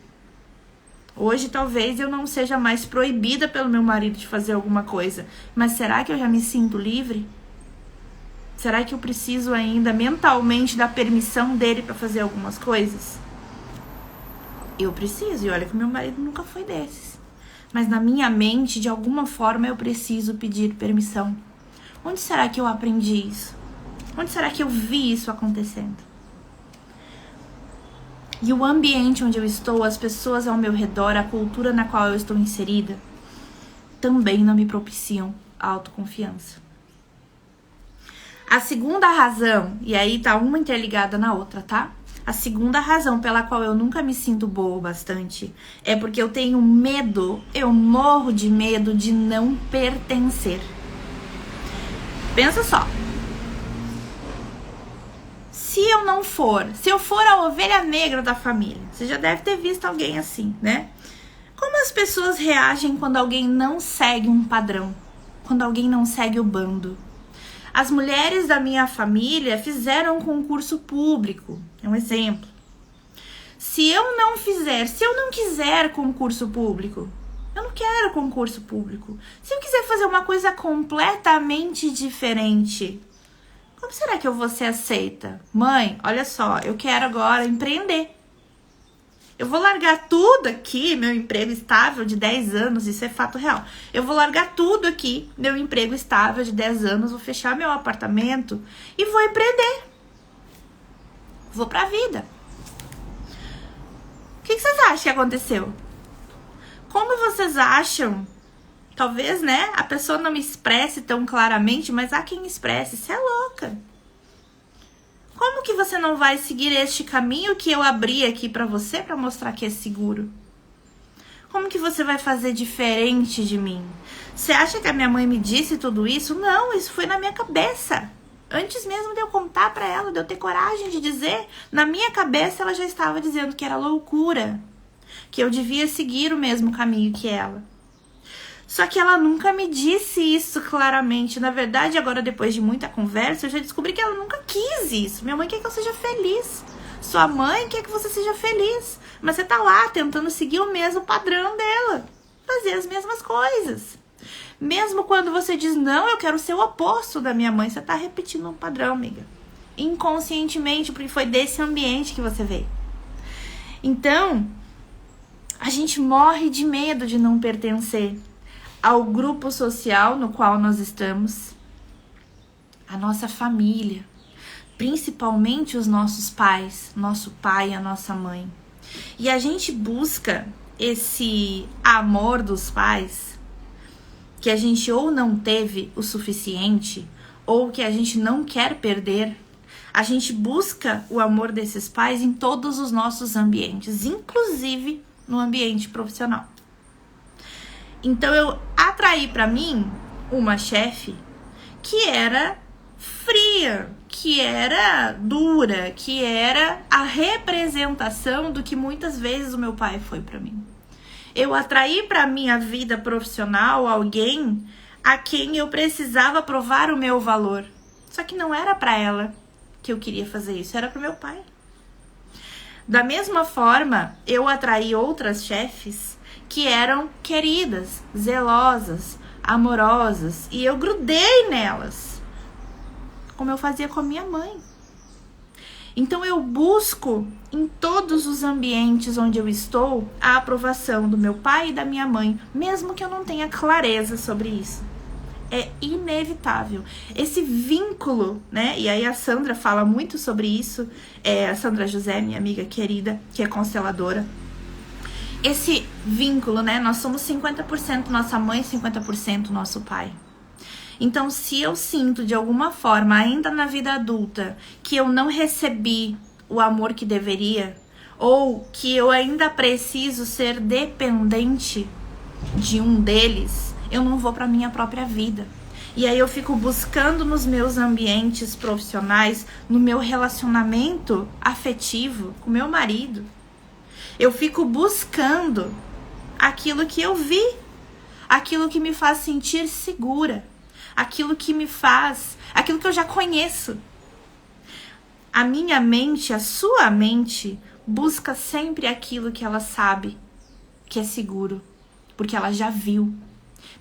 Speaker 1: Hoje talvez eu não seja mais proibida pelo meu marido de fazer alguma coisa, mas será que eu já me sinto livre? Será que eu preciso ainda mentalmente da permissão dele para fazer algumas coisas? Eu preciso, e olha que o meu marido nunca foi desses. Mas na minha mente, de alguma forma, eu preciso pedir permissão. Onde será que eu aprendi isso? Onde será que eu vi isso acontecendo? E o ambiente onde eu estou, as pessoas ao meu redor, a cultura na qual eu estou inserida, também não me propiciam a autoconfiança. A segunda razão, e aí tá uma interligada na outra, tá? A segunda razão pela qual eu nunca me sinto boa o bastante é porque eu tenho medo, eu morro de medo de não pertencer. Pensa só. Se eu for a ovelha negra da família, você já deve ter visto alguém assim, né? Como as pessoas reagem quando alguém não segue um padrão? Quando alguém não segue o bando? As mulheres da minha família fizeram um concurso público, é um exemplo. Se eu não quiser concurso público, eu não quero concurso público. Se eu quiser fazer uma coisa completamente diferente, como será que eu vou ser aceita? Mãe, olha só, eu quero agora empreender. Eu vou largar tudo aqui, meu emprego estável de 10 anos, isso é fato real. Eu vou largar tudo aqui, meu emprego estável de 10 anos, vou fechar meu apartamento e vou empreender. Vou pra vida. O que vocês acham que aconteceu? Como vocês acham? Talvez, né, a pessoa não me expresse tão claramente, mas há quem expresse. Você é louca. Como que você não vai seguir este caminho que eu abri aqui pra você pra mostrar que é seguro? Como que você vai fazer diferente de mim? Você acha que a minha mãe me disse tudo isso? Não, isso foi na minha cabeça. Antes mesmo de eu contar pra ela, de eu ter coragem de dizer, na minha cabeça ela já estava dizendo que era loucura, que eu devia seguir o mesmo caminho que ela. Só que ela nunca me disse isso claramente. Na verdade, agora depois de muita conversa, eu já descobri que ela nunca quis isso. Minha mãe quer que eu seja feliz. Sua mãe quer que você seja feliz. Mas você tá lá tentando seguir o mesmo padrão dela. Fazer as mesmas coisas. Mesmo quando você diz, não, eu quero ser o oposto da minha mãe, você tá repetindo um padrão, amiga. Inconscientemente, porque foi desse ambiente que você veio. Então, a gente morre de medo de não pertencer ao grupo social no qual nós estamos, a nossa família, principalmente os nossos pais, nosso pai e a nossa mãe. E a gente busca esse amor dos pais que a gente ou não teve o suficiente, ou que a gente não quer perder. A gente busca o amor desses pais em todos os nossos ambientes, inclusive no ambiente profissional. Então eu atraí pra mim uma chefe que era fria, que era dura, que era a representação do que muitas vezes o meu pai foi pra mim. Eu atraí pra minha vida profissional alguém a quem eu precisava provar o meu valor. Só que não era pra ela que eu queria fazer isso, era pro meu pai. Da mesma forma, eu atraí outras chefes que eram queridas, zelosas, amorosas, e eu grudei nelas, como eu fazia com a minha mãe. Então eu busco em todos os ambientes onde eu estou a aprovação do meu pai e da minha mãe, mesmo que eu não tenha clareza sobre isso. É inevitável. Esse vínculo, né? E aí a Sandra fala muito sobre isso, a Sandra José, minha amiga querida, que é consteladora. Esse vínculo, né? Nós somos 50% nossa mãe, 50% nosso pai. Então, se eu sinto de alguma forma, ainda na vida adulta, que eu não recebi o amor que deveria, ou que eu ainda preciso ser dependente de um deles, eu não vou para minha própria vida. E aí eu fico buscando nos meus ambientes profissionais, no meu relacionamento afetivo com meu marido. Eu fico buscando aquilo que eu vi, aquilo que me faz sentir segura, aquilo que eu já conheço. A minha mente, a sua mente, busca sempre aquilo que ela sabe que é seguro, porque ela já viu.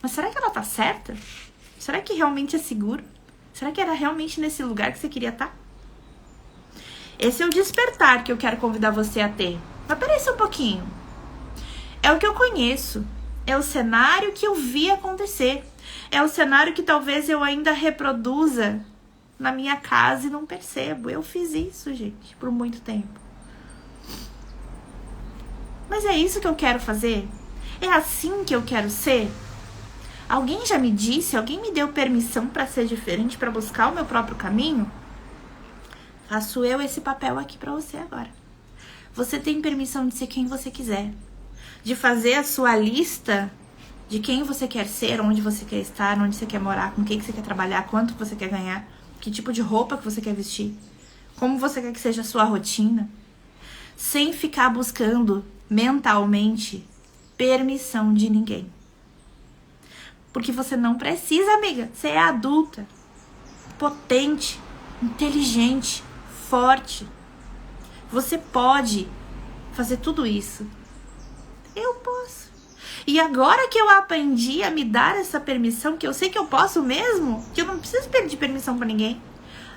Speaker 1: Mas será que ela tá certa? Será que realmente é seguro? Será que era realmente nesse lugar que você queria estar? Esse é o despertar que eu quero convidar você a ter. Mas peraí só um pouquinho. É o que eu conheço. É o cenário que eu vi acontecer. É o cenário que talvez eu ainda reproduza na minha casa e não percebo. Eu fiz isso, gente, por muito tempo. Mas é isso que eu quero fazer? É assim que eu quero ser? Alguém já me disse, alguém me deu permissão para ser diferente, para buscar o meu próprio caminho? Faço eu esse papel aqui para você agora. Você tem permissão de ser quem você quiser, de fazer a sua lista de quem você quer ser, onde você quer estar, onde você quer morar, com quem que você quer trabalhar, quanto você quer ganhar, que tipo de roupa que você quer vestir, como você quer que seja a sua rotina, sem ficar buscando mentalmente permissão de ninguém. Porque você não precisa, amiga. Você é adulta, potente, inteligente, forte. Você pode fazer tudo isso. Eu posso. E agora que eu aprendi a me dar essa permissão, que eu sei que eu posso mesmo, que eu não preciso pedir permissão pra ninguém,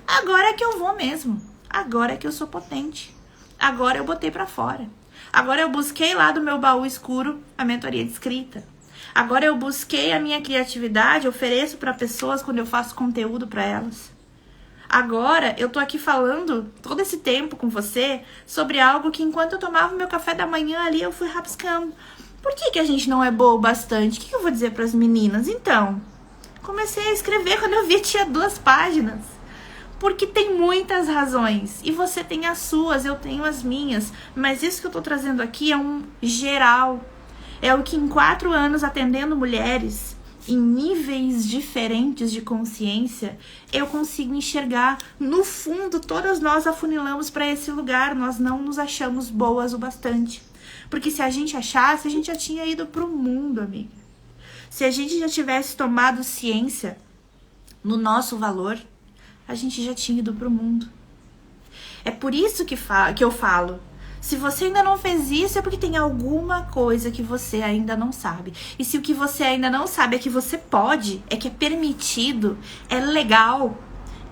Speaker 1: agora é que eu vou mesmo. Agora é que eu sou potente. Agora eu botei pra fora. Agora eu busquei lá do meu baú escuro a mentoria de escrita. Agora eu busquei a minha criatividade, ofereço para pessoas quando eu faço conteúdo para elas. Agora eu tô aqui falando todo esse tempo com você sobre algo que enquanto eu tomava meu café da manhã ali eu fui rabiscando. Por que a gente não é boa o bastante? O que eu vou dizer para as meninas? Então, comecei a escrever quando eu vi tinha 2 páginas. Porque tem muitas razões. E você tem as suas, eu tenho as minhas. Mas isso que eu tô trazendo aqui é um geral. É o que em 4 anos atendendo mulheres em níveis diferentes de consciência, eu consigo enxergar. No fundo, todas nós afunilamos para esse lugar. Nós não nos achamos boas o bastante. Porque se a gente achasse, a gente já tinha ido pro mundo, amiga. Se a gente já tivesse tomado ciência no nosso valor, a gente já tinha ido pro mundo. É por isso que eu falo. Se você ainda não fez isso, é porque tem alguma coisa que você ainda não sabe. E se o que você ainda não sabe é que você pode, é que é permitido, é legal,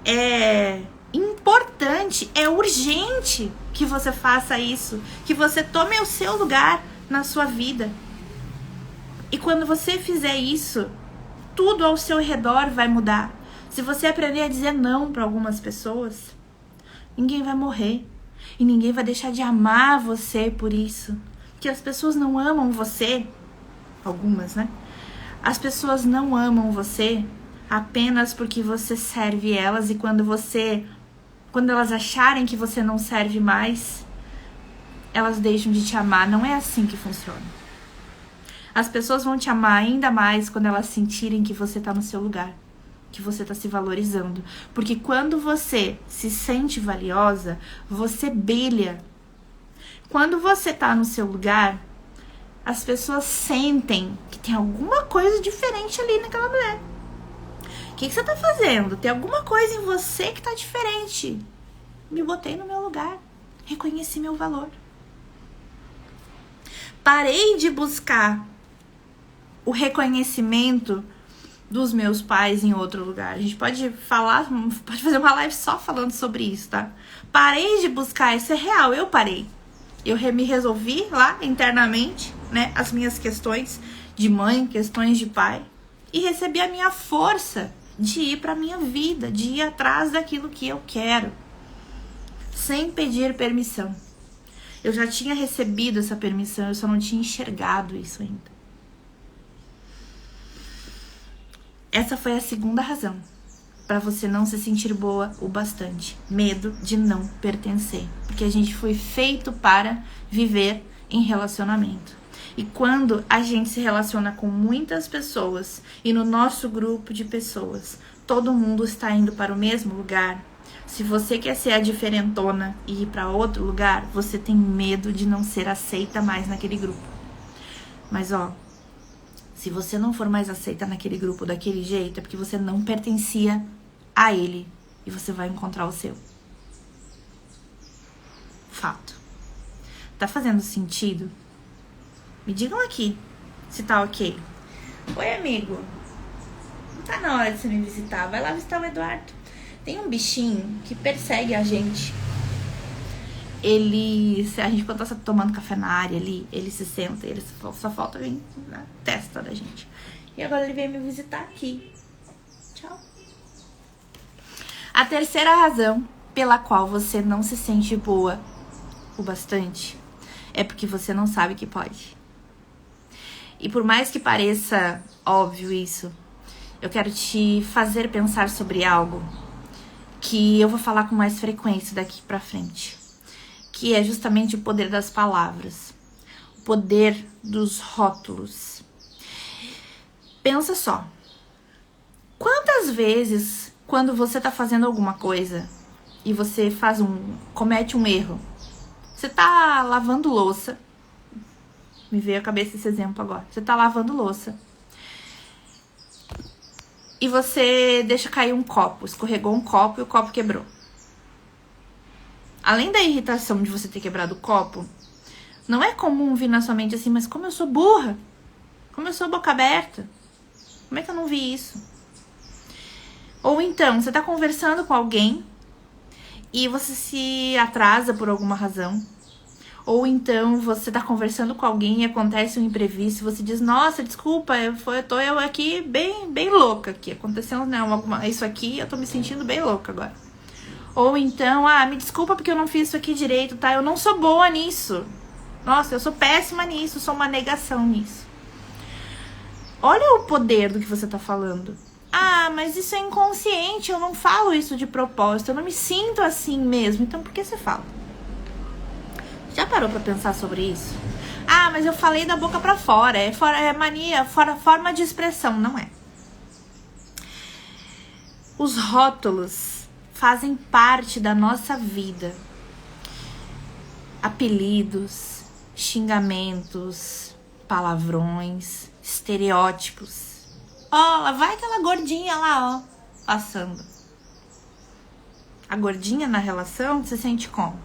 Speaker 1: é importante, é urgente que você faça isso, que você tome o seu lugar na sua vida. E quando você fizer isso, tudo ao seu redor vai mudar. Se você aprender a dizer não para algumas pessoas, ninguém vai morrer. E ninguém vai deixar de amar você por isso. Porque as pessoas não amam você. Algumas, né? As pessoas não amam você apenas porque você serve elas. E quando elas acharem que você não serve mais, elas deixam de te amar. Não é assim que funciona. As pessoas vão te amar ainda mais quando elas sentirem que você tá no seu lugar, que você tá se valorizando. Porque quando você se sente valiosa, você brilha. Quando você tá no seu lugar, as pessoas sentem que tem alguma coisa diferente ali naquela mulher. O que você tá fazendo? Tem alguma coisa em você que tá diferente. Me botei no meu lugar. Reconheci meu valor. Parei de buscar o reconhecimento dos meus pais em outro lugar. A gente pode fazer uma live só falando sobre isso, tá? Parei de buscar, isso é real, eu parei. Eu me resolvi lá internamente, né? As minhas questões de mãe, questões de pai. E recebi a minha força de ir pra minha vida, de ir atrás daquilo que eu quero. Sem pedir permissão. Eu já tinha recebido essa permissão, eu só não tinha enxergado isso ainda. Essa foi a segunda razão para você não se sentir boa o bastante. Medo de não pertencer. Porque a gente foi feito para viver em relacionamento. E quando a gente se relaciona com muitas pessoas e no nosso grupo de pessoas, todo mundo está indo para o mesmo lugar. Se você quer ser a diferentona e ir para outro lugar, você tem medo de não ser aceita mais naquele grupo. Mas se você não for mais aceita naquele grupo daquele jeito, é porque você não pertencia a ele. E você vai encontrar o seu. Fato. Tá fazendo sentido? Me digam aqui se tá ok. Oi, amigo. Não tá na hora de você me visitar. Vai lá visitar o Eduardo. Tem um bichinho que persegue a gente. A gente quando tá tomando café na área ali, ele se senta, ele só falta vir na testa da gente. E agora ele veio me visitar aqui. Tchau. A terceira razão pela qual você não se sente boa o bastante é porque você não sabe que pode. E por mais que pareça óbvio isso, eu quero te fazer pensar sobre algo que eu vou falar com mais frequência daqui pra frente. Que é justamente o poder das palavras, o poder dos rótulos. Pensa só. Quantas vezes, quando você tá fazendo alguma coisa e você comete um erro, você tá lavando louça, me veio à cabeça esse exemplo agora, você tá lavando louça e você deixa cair um copo, escorregou um copo e o copo quebrou. Além da irritação de você ter quebrado o copo, não é comum vir na sua mente assim, mas como eu sou burra, como eu sou boca aberta, como é que eu não vi isso? Ou então, você tá conversando com alguém e você se atrasa por alguma razão. Ou então, você tá conversando com alguém e acontece um imprevisto e você diz, nossa, desculpa, tô eu aqui bem louca aqui. Aconteceu isso aqui, eu tô me sentindo bem louca agora. Ou então, me desculpa porque eu não fiz isso aqui direito, tá? Eu não sou boa nisso. Nossa, eu sou péssima nisso, sou uma negação nisso. Olha o poder do que você tá falando. Mas isso é inconsciente, eu não falo isso de propósito, eu não me sinto assim mesmo. Então, por que você fala? Já parou pra pensar sobre isso? Mas eu falei da boca pra fora, é mania, forma de expressão, não é? Os rótulos fazem parte da nossa vida. Apelidos, xingamentos, palavrões, estereótipos. Lá vai aquela gordinha lá, passando. A gordinha na relação se sente como?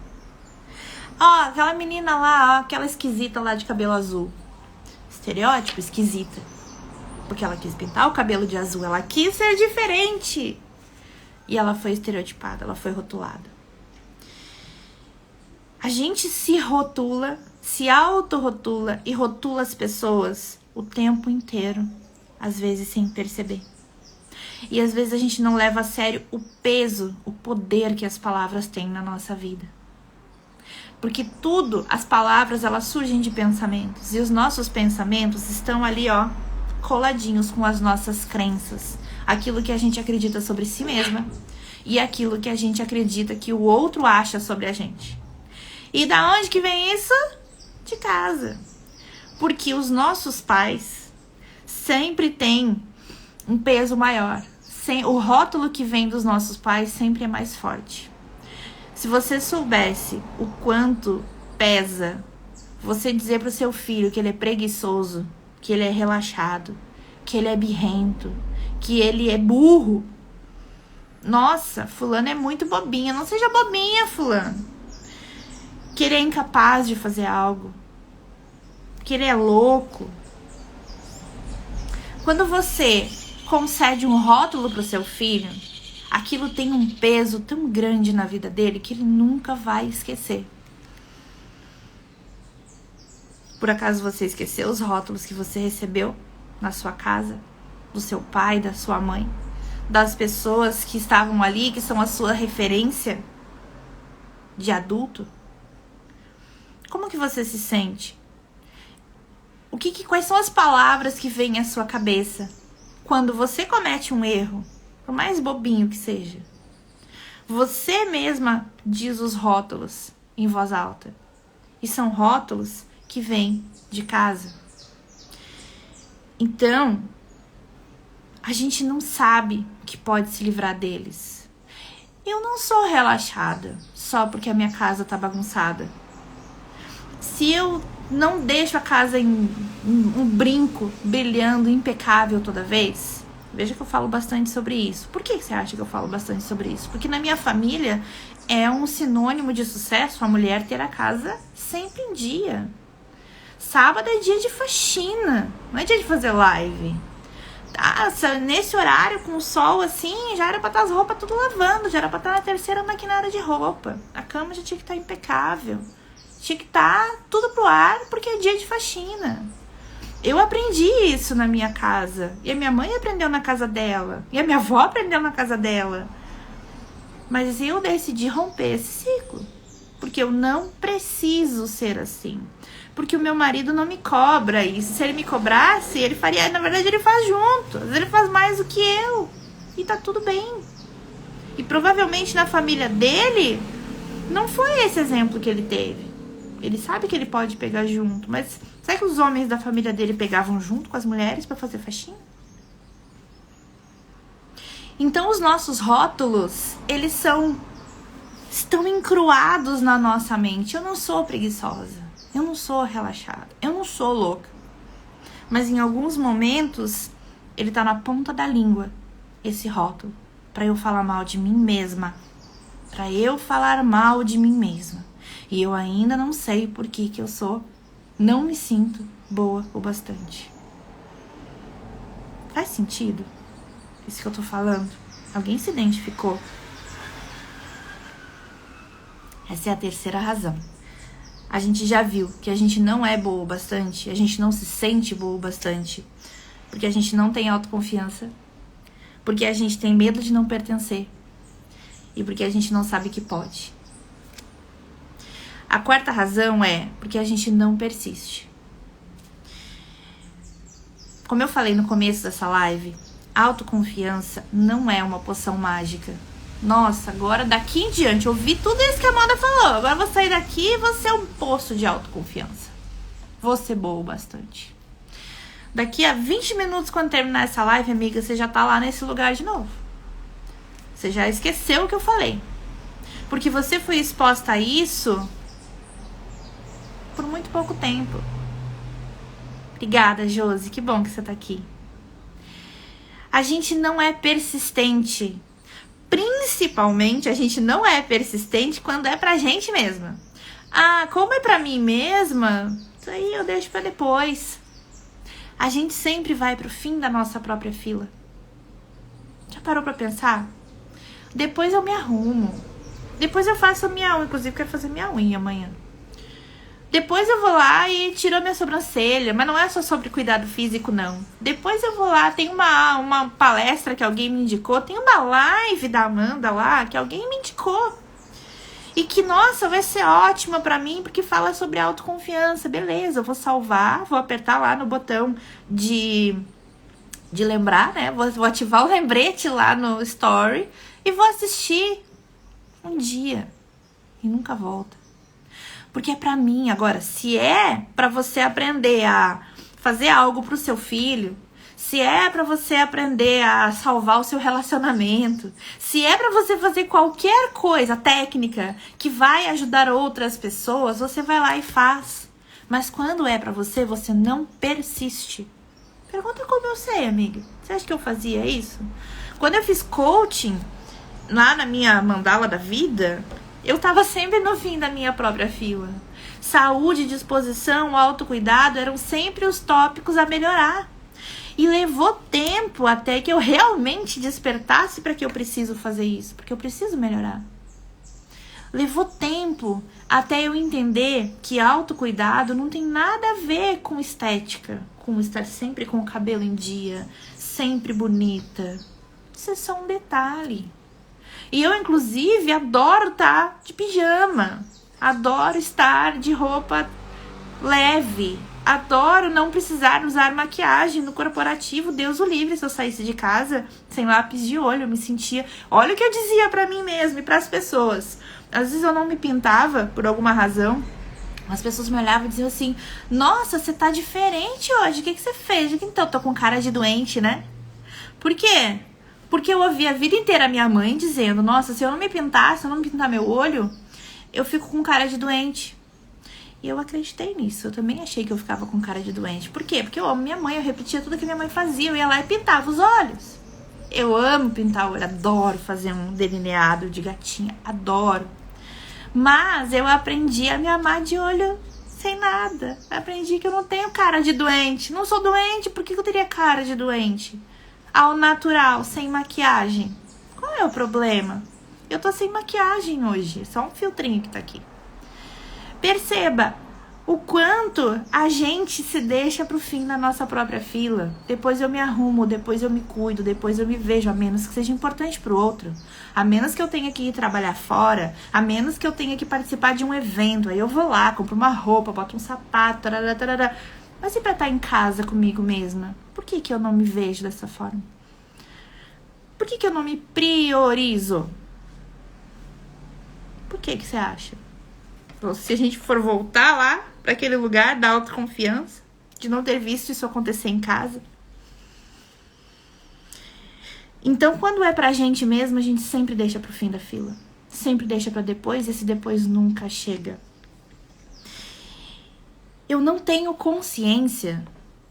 Speaker 1: Aquela menina lá, aquela esquisita lá de cabelo azul. Estereótipo, esquisita. Porque ela quis pintar o cabelo de azul, ela quis ser diferente. E ela foi estereotipada, ela foi rotulada. A gente se rotula, se autorrotula e rotula as pessoas o tempo inteiro. Às vezes sem perceber. E às vezes a gente não leva a sério o peso, o poder que as palavras têm na nossa vida. Porque as palavras, elas surgem de pensamentos. E os nossos pensamentos estão ali, coladinhos com as nossas crenças. Aquilo que a gente acredita sobre si mesma e aquilo que a gente acredita que o outro acha sobre a gente. E da onde que vem isso? De casa. Porque os nossos pais sempre tem um peso maior. O rótulo que vem dos nossos pais sempre é mais forte. Se você soubesse o quanto pesa você dizer pro seu filho que ele é preguiçoso, que ele é relaxado, que ele é birrento, que ele é burro. Nossa, fulano é muito bobinha. Não seja bobinha, fulano. Que ele é incapaz de fazer algo. Que ele é louco. Quando você concede um rótulo pro seu filho, aquilo tem um peso tão grande na vida dele que ele nunca vai esquecer. Por acaso você esqueceu os rótulos que você recebeu na sua casa? Do seu pai, da sua mãe? Das pessoas que estavam ali, que são a sua referência de adulto? Como que você se sente? Quais são as palavras que vêm à sua cabeça quando você comete um erro, por mais bobinho que seja? Você mesma diz os rótulos em voz alta. E são rótulos que vêm de casa. Então, a gente não sabe que pode se livrar deles. Eu não sou relaxada só porque a minha casa tá bagunçada. Se eu não deixo a casa em um brinco, brilhando, impecável toda vez. Veja que eu falo bastante sobre isso. Por que você acha que eu falo bastante sobre isso? Porque na minha família é um sinônimo de sucesso a mulher ter a casa sempre em dia. Sábado é dia de faxina, não é dia de fazer live. Nesse horário, com o sol assim, já era pra estar as roupas tudo lavando, já era pra estar na terceira maquinária de roupa. A cama já tinha que estar impecável. Tinha que estar tudo pro ar, porque é dia de faxina. Eu aprendi isso na minha casa. E a minha mãe aprendeu na casa dela. E a minha avó aprendeu na casa dela. Mas eu decidi romper esse ciclo. Porque eu não preciso ser assim. Porque o meu marido não me cobra isso. Se ele me cobrasse, ele faria... Na verdade, ele faz junto. Às vezes ele faz mais do que eu. E tá tudo bem. E provavelmente na família dele, não foi esse exemplo que ele teve. Ele sabe que ele pode pegar junto, mas será que os homens da família dele pegavam junto com as mulheres pra fazer faxina? Então os nossos rótulos, eles estão encruados na nossa mente. Eu não sou preguiçosa, eu não sou relaxada, eu não sou louca. Mas em alguns momentos, ele tá na ponta da língua, esse rótulo, pra eu falar mal de mim mesma. Pra eu falar mal de mim mesma. E eu ainda não sei por que eu não me sinto boa o bastante. Faz sentido isso que eu tô falando? Alguém se identificou? Essa é a terceira razão. A gente já viu que a gente não é boa o bastante, a gente não se sente boa o bastante, porque a gente não tem autoconfiança, porque a gente tem medo de não pertencer e porque a gente não sabe que pode. A quarta razão é porque a gente não persiste. Como eu falei no começo dessa live, autoconfiança não é uma poção mágica. Nossa, agora daqui em diante, eu ouvi tudo isso que a Amanda falou. Agora eu vou sair daqui e vou ser um poço de autoconfiança. Vou ser boa bastante. Daqui a 20 minutos, quando terminar essa live, amiga, você já tá lá nesse lugar de novo. Você já esqueceu o que eu falei. Porque você foi exposta a isso por muito pouco tempo. Obrigada, Josi. Que bom que você tá aqui. A gente não é persistente. Principalmente, a gente não é persistente quando é pra gente mesma. Ah, como é pra mim mesma, isso aí eu deixo pra depois. A gente sempre vai pro fim da nossa própria fila. Já parou pra pensar? Depois eu me arrumo. Depois eu faço a minha unha. Inclusive, quero fazer minha unha amanhã. Depois eu vou lá e tiro a minha sobrancelha. Mas não é só sobre cuidado físico, não. Depois eu vou lá, tem uma palestra que alguém me indicou. Tem uma live da Amanda lá que alguém me indicou. E que, nossa, vai ser ótima pra mim, porque fala sobre autoconfiança. Beleza, eu vou salvar, vou apertar lá no botão de lembrar, né? Vou ativar o lembrete lá no story e vou assistir um dia. E nunca volta. Porque é pra mim. Agora, se é pra você aprender a fazer algo pro seu filho, se é pra você aprender a salvar o seu relacionamento, se é pra você fazer qualquer coisa técnica que vai ajudar outras pessoas, você vai lá e faz. Mas quando é pra você, você não persiste. Pergunta como eu sei, amiga. Você acha que eu fazia isso? Quando eu fiz coaching, lá na minha mandala da vida, eu tava sempre no fim da minha própria fila. Saúde, disposição, autocuidado eram sempre os tópicos a melhorar. E levou tempo até que eu realmente despertasse para que eu preciso fazer isso, porque eu preciso melhorar. Levou tempo até eu entender que autocuidado não tem nada a ver com estética, com estar sempre com o cabelo em dia, sempre bonita. Isso é só um detalhe. E eu, inclusive, adoro estar de pijama. Adoro estar de roupa leve. Adoro não precisar usar maquiagem no corporativo. Deus o livre, se eu saísse de casa sem lápis de olho. Eu me sentia... Olha o que eu dizia pra mim mesma e pras pessoas. Às vezes eu não me pintava por alguma razão. As pessoas me olhavam e diziam assim: nossa, você tá diferente hoje. O que você fez? Eu digo, então, tô com cara de doente, né? Por quê? Porque eu ouvi a vida inteira a minha mãe dizendo: nossa, se eu não me pintar, se eu não pintar meu olho, eu fico com cara de doente. E eu acreditei nisso. Eu também achei que eu ficava com cara de doente. Por quê? Porque eu amo minha mãe, eu repetia tudo que minha mãe fazia. Eu ia lá e pintava os olhos. Eu amo pintar o olho, adoro fazer um delineado de gatinha, adoro. Mas eu aprendi a me amar de olho sem nada. Aprendi que eu não tenho cara de doente. Não sou doente, por que eu teria cara de doente? Ao natural, sem maquiagem. Qual é o problema? Eu tô sem maquiagem hoje, só um filtrinho que tá aqui. Perceba o quanto a gente se deixa pro fim da nossa própria fila. Depois eu me arrumo, depois eu me cuido, depois eu me vejo, a menos que seja importante pro outro. A menos que eu tenha que ir trabalhar fora, a menos que eu tenha que participar de um evento. Aí eu vou lá, compro uma roupa, boto um sapato, tarará, tarará. Mas e pra estar em casa comigo mesma? Por que eu não me vejo dessa forma? Por que eu não me priorizo? Por que você acha? Se a gente for voltar lá para aquele lugar da autoconfiança, de não ter visto isso acontecer em casa. Então, quando é pra gente mesmo, a gente sempre deixa pro fim da fila. Sempre deixa pra depois, e esse depois nunca chega. Eu não tenho consciência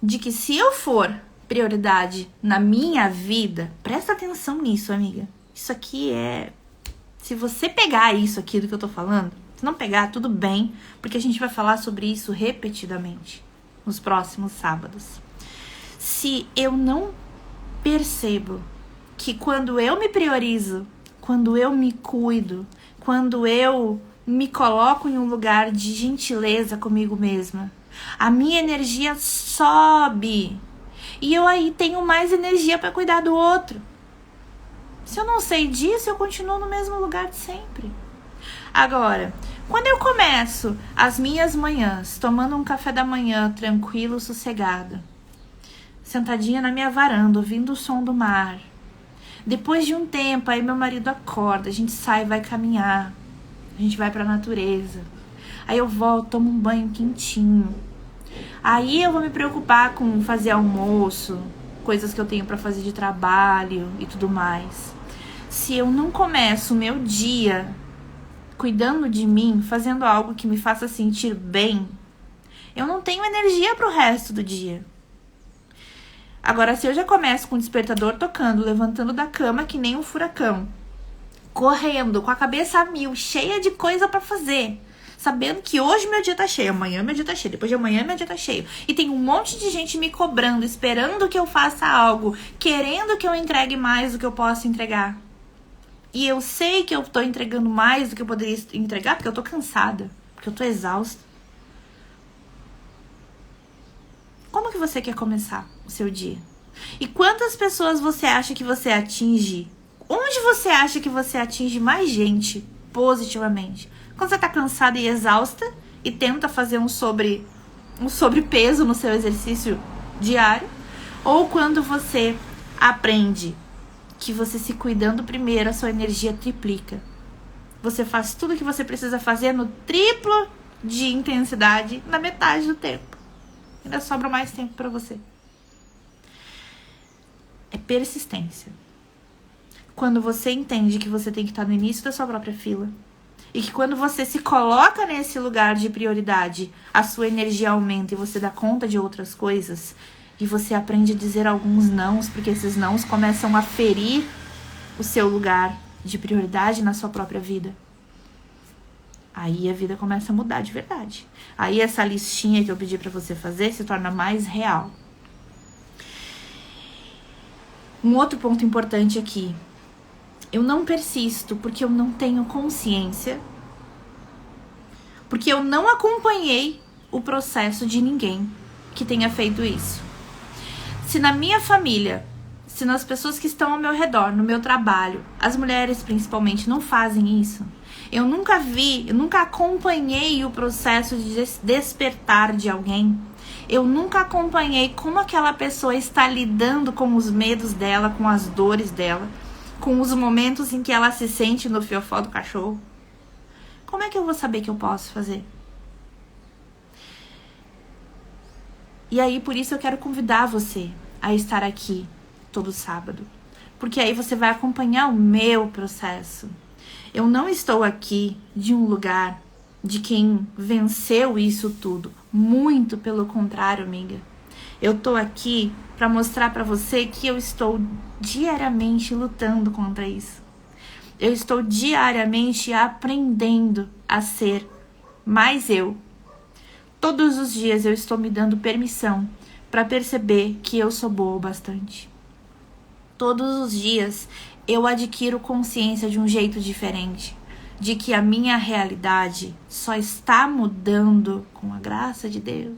Speaker 1: de que se eu for prioridade na minha vida, presta atenção nisso, amiga. Isso aqui é... Se você pegar isso aqui do que eu tô falando, se não pegar, tudo bem, porque a gente vai falar sobre isso repetidamente nos próximos sábados. Se eu não percebo que quando eu me priorizo, quando eu me cuido, quando eu me coloco em um lugar de gentileza comigo mesma, a minha energia sobe e eu aí tenho mais energia para cuidar do outro. Se eu não sei disso, eu continuo no mesmo lugar de sempre. Agora, quando eu começo as minhas manhãs tomando um café da manhã tranquilo, sossegado, sentadinha na minha varanda, ouvindo o som do mar, depois de um tempo, aí meu marido acorda, a gente sai, vai caminhar, a gente vai pra natureza. Aí eu volto, tomo um banho quentinho. Aí eu vou me preocupar com fazer almoço, coisas que eu tenho pra fazer de trabalho e tudo mais. Se eu não começo o meu dia cuidando de mim, fazendo algo que me faça sentir bem, eu não tenho energia pro resto do dia. Agora, se eu já começo com o despertador tocando, levantando da cama que nem um furacão, correndo, com a cabeça a mil, cheia de coisa pra fazer, sabendo que hoje meu dia tá cheio, amanhã meu dia tá cheio, depois de amanhã meu dia tá cheio, e tem um monte de gente me cobrando, esperando que eu faça algo, querendo que eu entregue mais do que eu posso entregar. E eu sei que eu tô entregando mais do que eu poderia entregar porque eu tô cansada, porque eu tô exausta. Como que você quer começar o seu dia? E quantas pessoas você acha que você atinge? Onde você acha que você atinge mais gente positivamente? Quando você tá cansada e exausta e tenta fazer um sobrepeso no seu exercício diário? Ou quando você aprende que você se cuidando primeiro, a sua energia triplica. Você faz tudo o que você precisa fazer no triplo de intensidade na metade do tempo. Ainda sobra mais tempo pra você. É persistência. Quando você entende que você tem que estar no início da sua própria fila e que quando você se coloca nesse lugar de prioridade, a sua energia aumenta e você dá conta de outras coisas e você aprende a dizer alguns nãos, porque esses nãos começam a ferir o seu lugar de prioridade na sua própria vida. Aí a vida começa a mudar de verdade. Aí essa listinha que eu pedi pra você fazer se torna mais real. Um outro ponto importante aqui. Eu não persisto porque eu não tenho consciência. Porque eu não acompanhei o processo de ninguém que tenha feito isso. Se na minha família, se nas pessoas que estão ao meu redor, no meu trabalho, as mulheres principalmente não fazem isso, eu nunca acompanhei o processo de despertar de alguém. Eu nunca acompanhei como aquela pessoa está lidando com os medos dela, com as dores dela, com os momentos em que ela se sente no fiofó do cachorro. Como é que eu vou saber que eu posso fazer? E aí, por isso eu quero convidar você a estar aqui todo sábado. Porque aí você vai acompanhar o meu processo. Eu não estou aqui de um lugar de quem venceu isso tudo. Muito pelo contrário, amiga. Eu tô aqui para mostrar para você que eu estou diariamente lutando contra isso. Eu estou diariamente aprendendo a ser mais eu. Todos os dias eu estou me dando permissão para perceber que eu sou boa o bastante. Todos os dias eu adquiro consciência de um jeito diferente, de que a minha realidade só está mudando com a graça de Deus,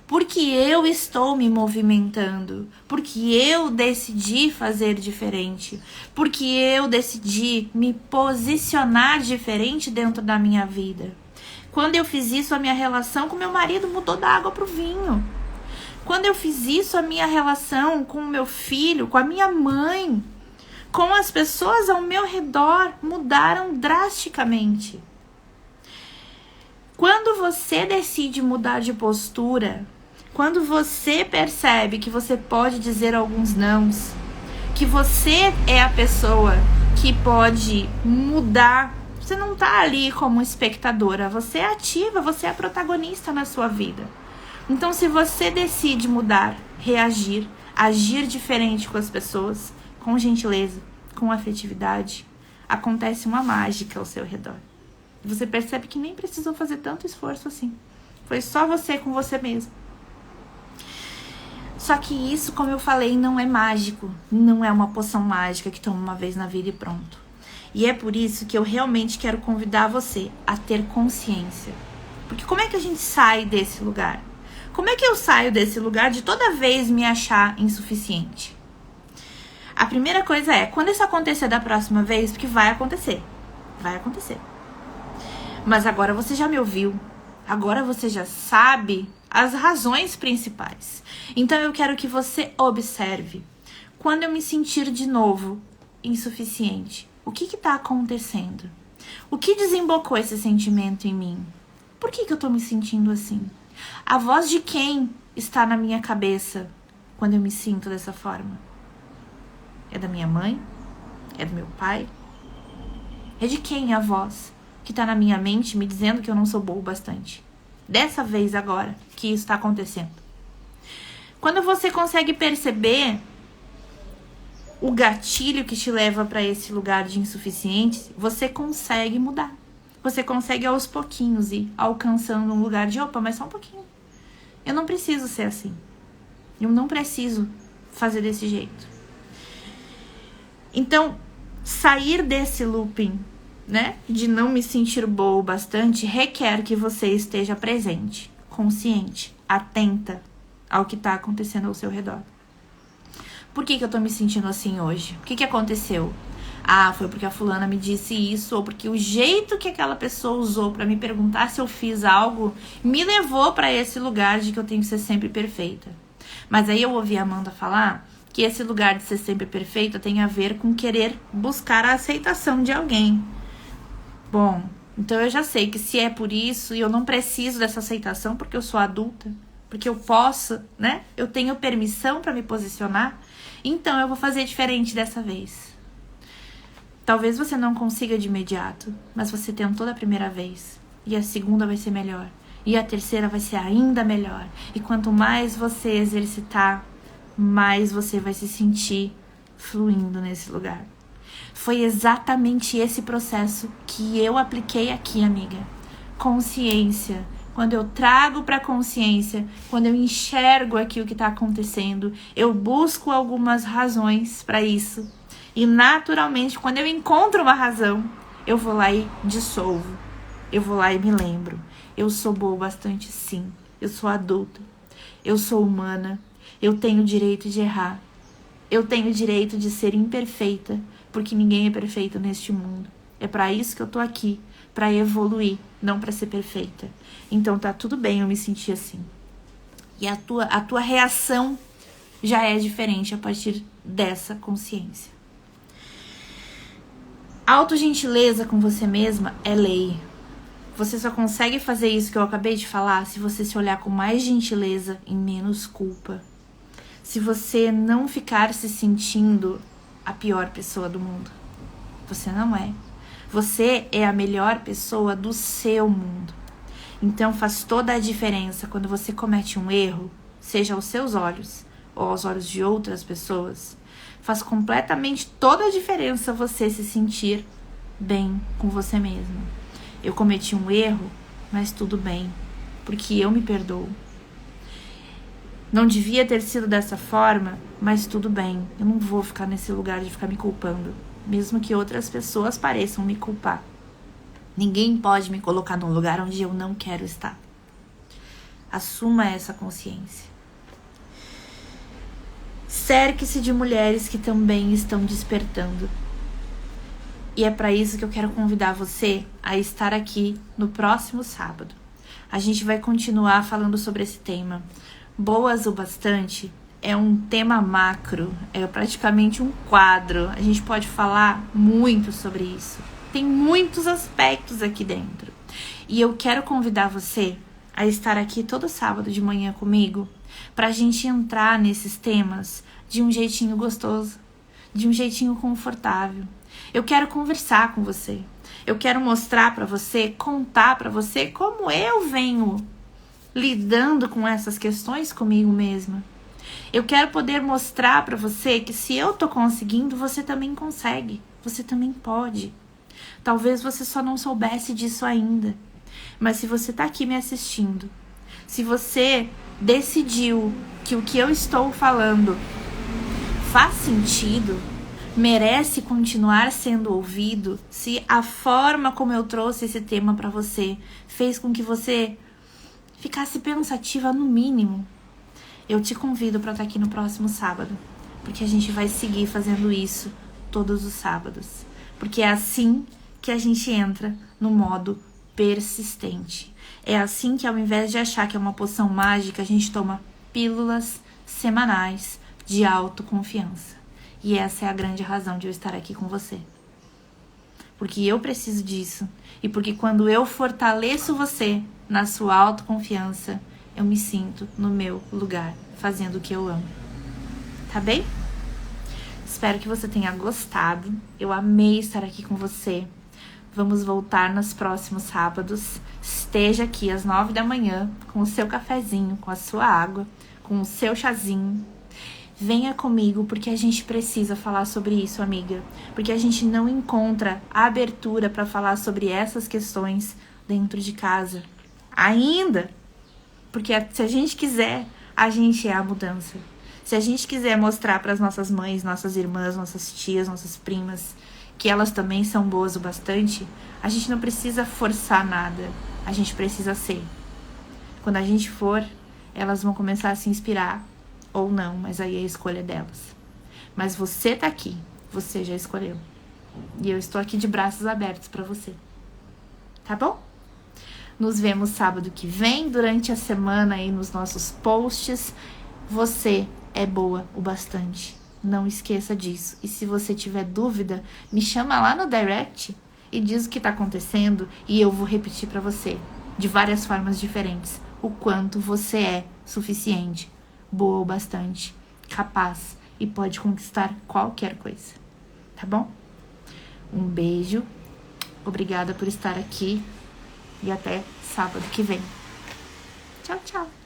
Speaker 1: porque eu estou me movimentando, porque eu decidi fazer diferente, porque eu decidi me posicionar diferente dentro da minha vida. Quando eu fiz isso, a minha relação com meu marido mudou da água para o vinho. Quando eu fiz isso, a minha relação com o meu filho, com a minha mãe, com as pessoas ao meu redor mudaram drasticamente. Quando você decide mudar de postura, quando você percebe que você pode dizer alguns nãos, que você é a pessoa que pode mudar. Você não tá ali como espectadora, você é ativa, você é a protagonista na sua vida. Então, se você decide mudar, reagir, agir diferente com as pessoas, com gentileza, com afetividade, acontece uma mágica ao seu redor. Você percebe que nem precisou fazer tanto esforço assim. Foi só você com você mesmo. Só que isso, como eu falei, não é mágico. Não é uma poção mágica que toma uma vez na vida e pronto. E é por isso que eu realmente quero convidar você a ter consciência. Porque como é que a gente sai desse lugar? Como é que eu saio desse lugar de toda vez me achar insuficiente? A primeira coisa é, quando isso acontecer da próxima vez, porque vai acontecer. Vai acontecer. Mas agora você já me ouviu. Agora você já sabe as razões principais. Então eu quero que você observe. Quando eu me sentir de novo insuficiente, o que está acontecendo? O que desembocou esse sentimento em mim? Por que eu estou me sentindo assim? A voz de quem está na minha cabeça quando eu me sinto dessa forma? É da minha mãe? É do meu pai? É de quem a voz que está na minha mente me dizendo que eu não sou boa o bastante? Dessa vez agora que isso está acontecendo. Quando você consegue perceber o gatilho que te leva para esse lugar de insuficiente, você consegue mudar. Você consegue aos pouquinhos ir alcançando um lugar de opa, mas só um pouquinho. Eu não preciso ser assim. Eu não preciso fazer desse jeito. Então, sair desse looping, né, de não me sentir boa o bastante, requer que você esteja presente, consciente, atenta ao que está acontecendo ao seu redor. Por que eu tô me sentindo assim hoje? O que aconteceu? Ah, foi porque a fulana me disse isso, ou porque o jeito que aquela pessoa usou pra me perguntar se eu fiz algo me levou pra esse lugar de que eu tenho que ser sempre perfeita. Mas aí eu ouvi a Amanda falar que esse lugar de ser sempre perfeita tem a ver com querer buscar a aceitação de alguém. Bom, então eu já sei que se é por isso e eu não preciso dessa aceitação porque eu sou adulta, porque eu posso, né? Eu tenho permissão pra me posicionar, então eu vou fazer diferente dessa vez. Talvez você não consiga de imediato, mas você tentou da primeira vez. E a segunda vai ser melhor. E a terceira vai ser ainda melhor. E quanto mais você exercitar, mais você vai se sentir fluindo nesse lugar. Foi exatamente esse processo que eu apliquei aqui, amiga. Consciência. Quando eu trago para consciência, quando eu enxergo aqui o que está acontecendo, eu busco algumas razões para isso. E naturalmente, quando eu encontro uma razão, eu vou lá e dissolvo. Eu vou lá e me lembro. Eu sou boa bastante, sim. Eu sou adulta. Eu sou humana. Eu tenho o direito de errar. Eu tenho o direito de ser imperfeita, porque ninguém é perfeito neste mundo. É para isso que eu tô aqui, para evoluir, não para ser perfeita. Então tá tudo bem eu me sentir assim. E a tua reação já é diferente a partir dessa consciência. Autogentileza com você mesma é lei. Você só consegue fazer isso que eu acabei de falar se você se olhar com mais gentileza e menos culpa. Se você não ficar se sentindo a pior pessoa do mundo. Você não é. Você é a melhor pessoa do seu mundo. Então faz toda a diferença quando você comete um erro, seja aos seus olhos ou aos olhos de outras pessoas. Faz completamente toda a diferença você se sentir bem com você mesmo. Eu cometi um erro, mas tudo bem, porque eu me perdoo. Não devia ter sido dessa forma, mas tudo bem. Eu não vou ficar nesse lugar de ficar me culpando, mesmo que outras pessoas pareçam me culpar. Ninguém pode me colocar num lugar onde eu não quero estar. Assuma essa consciência. Cerque-se de mulheres que também estão despertando. E é para isso que eu quero convidar você a estar aqui no próximo sábado. A gente vai continuar falando sobre esse tema. Boas o bastante é um tema macro, é praticamente um quadro. A gente pode falar muito sobre isso. Tem muitos aspectos aqui dentro. E eu quero convidar você a estar aqui todo sábado de manhã comigo pra gente entrar nesses temas de um jeitinho gostoso, de um jeitinho confortável. Eu quero conversar com você. Eu quero mostrar para você, contar para você como eu venho lidando com essas questões comigo mesma. Eu quero poder mostrar para você que se eu tô conseguindo, você também consegue. Você também pode. Talvez você só não soubesse disso ainda. Mas se você tá aqui me assistindo, se você decidiu que o que eu estou falando faz sentido, merece continuar sendo ouvido, se a forma como eu trouxe esse tema para você fez com que você ficasse pensativa no mínimo, eu te convido para estar aqui no próximo sábado, porque a gente vai seguir fazendo isso todos os sábados, porque é assim que a gente entra no modo persistente. É assim que, ao invés de achar que é uma poção mágica, a gente toma pílulas semanais de autoconfiança. E essa é a grande razão de eu estar aqui com você. Porque eu preciso disso. E porque quando eu fortaleço você na sua autoconfiança, eu me sinto no meu lugar, fazendo o que eu amo. Tá bem? Espero que você tenha gostado. Eu amei estar aqui com você. Vamos voltar nos próximos sábados. Esteja aqui às 9 da manhã com o seu cafezinho, com a sua água, com o seu chazinho. Venha comigo, porque a gente precisa falar sobre isso, amiga. Porque a gente não encontra a abertura para falar sobre essas questões dentro de casa. Ainda. Porque se a gente quiser, a gente é a mudança. Se a gente quiser mostrar para as nossas mães, nossas irmãs, nossas tias, nossas primas, que elas também são boas o bastante, a gente não precisa forçar nada. A gente precisa ser. Quando a gente for, elas vão começar a se inspirar. Ou não, mas aí é a escolha delas. Mas você tá aqui. Você já escolheu. E eu estou aqui de braços abertos pra você. Tá bom? Nos vemos sábado que vem, durante a semana aí nos nossos posts. Você é boa o bastante. Não esqueça disso. E se você tiver dúvida, me chama lá no direct e diz o que tá acontecendo e eu vou repetir pra você, de várias formas diferentes, o quanto você é suficiente, boa o bastante, capaz e pode conquistar qualquer coisa. Tá bom? Um beijo. Obrigada por estar aqui. E até sábado que vem. Tchau, tchau.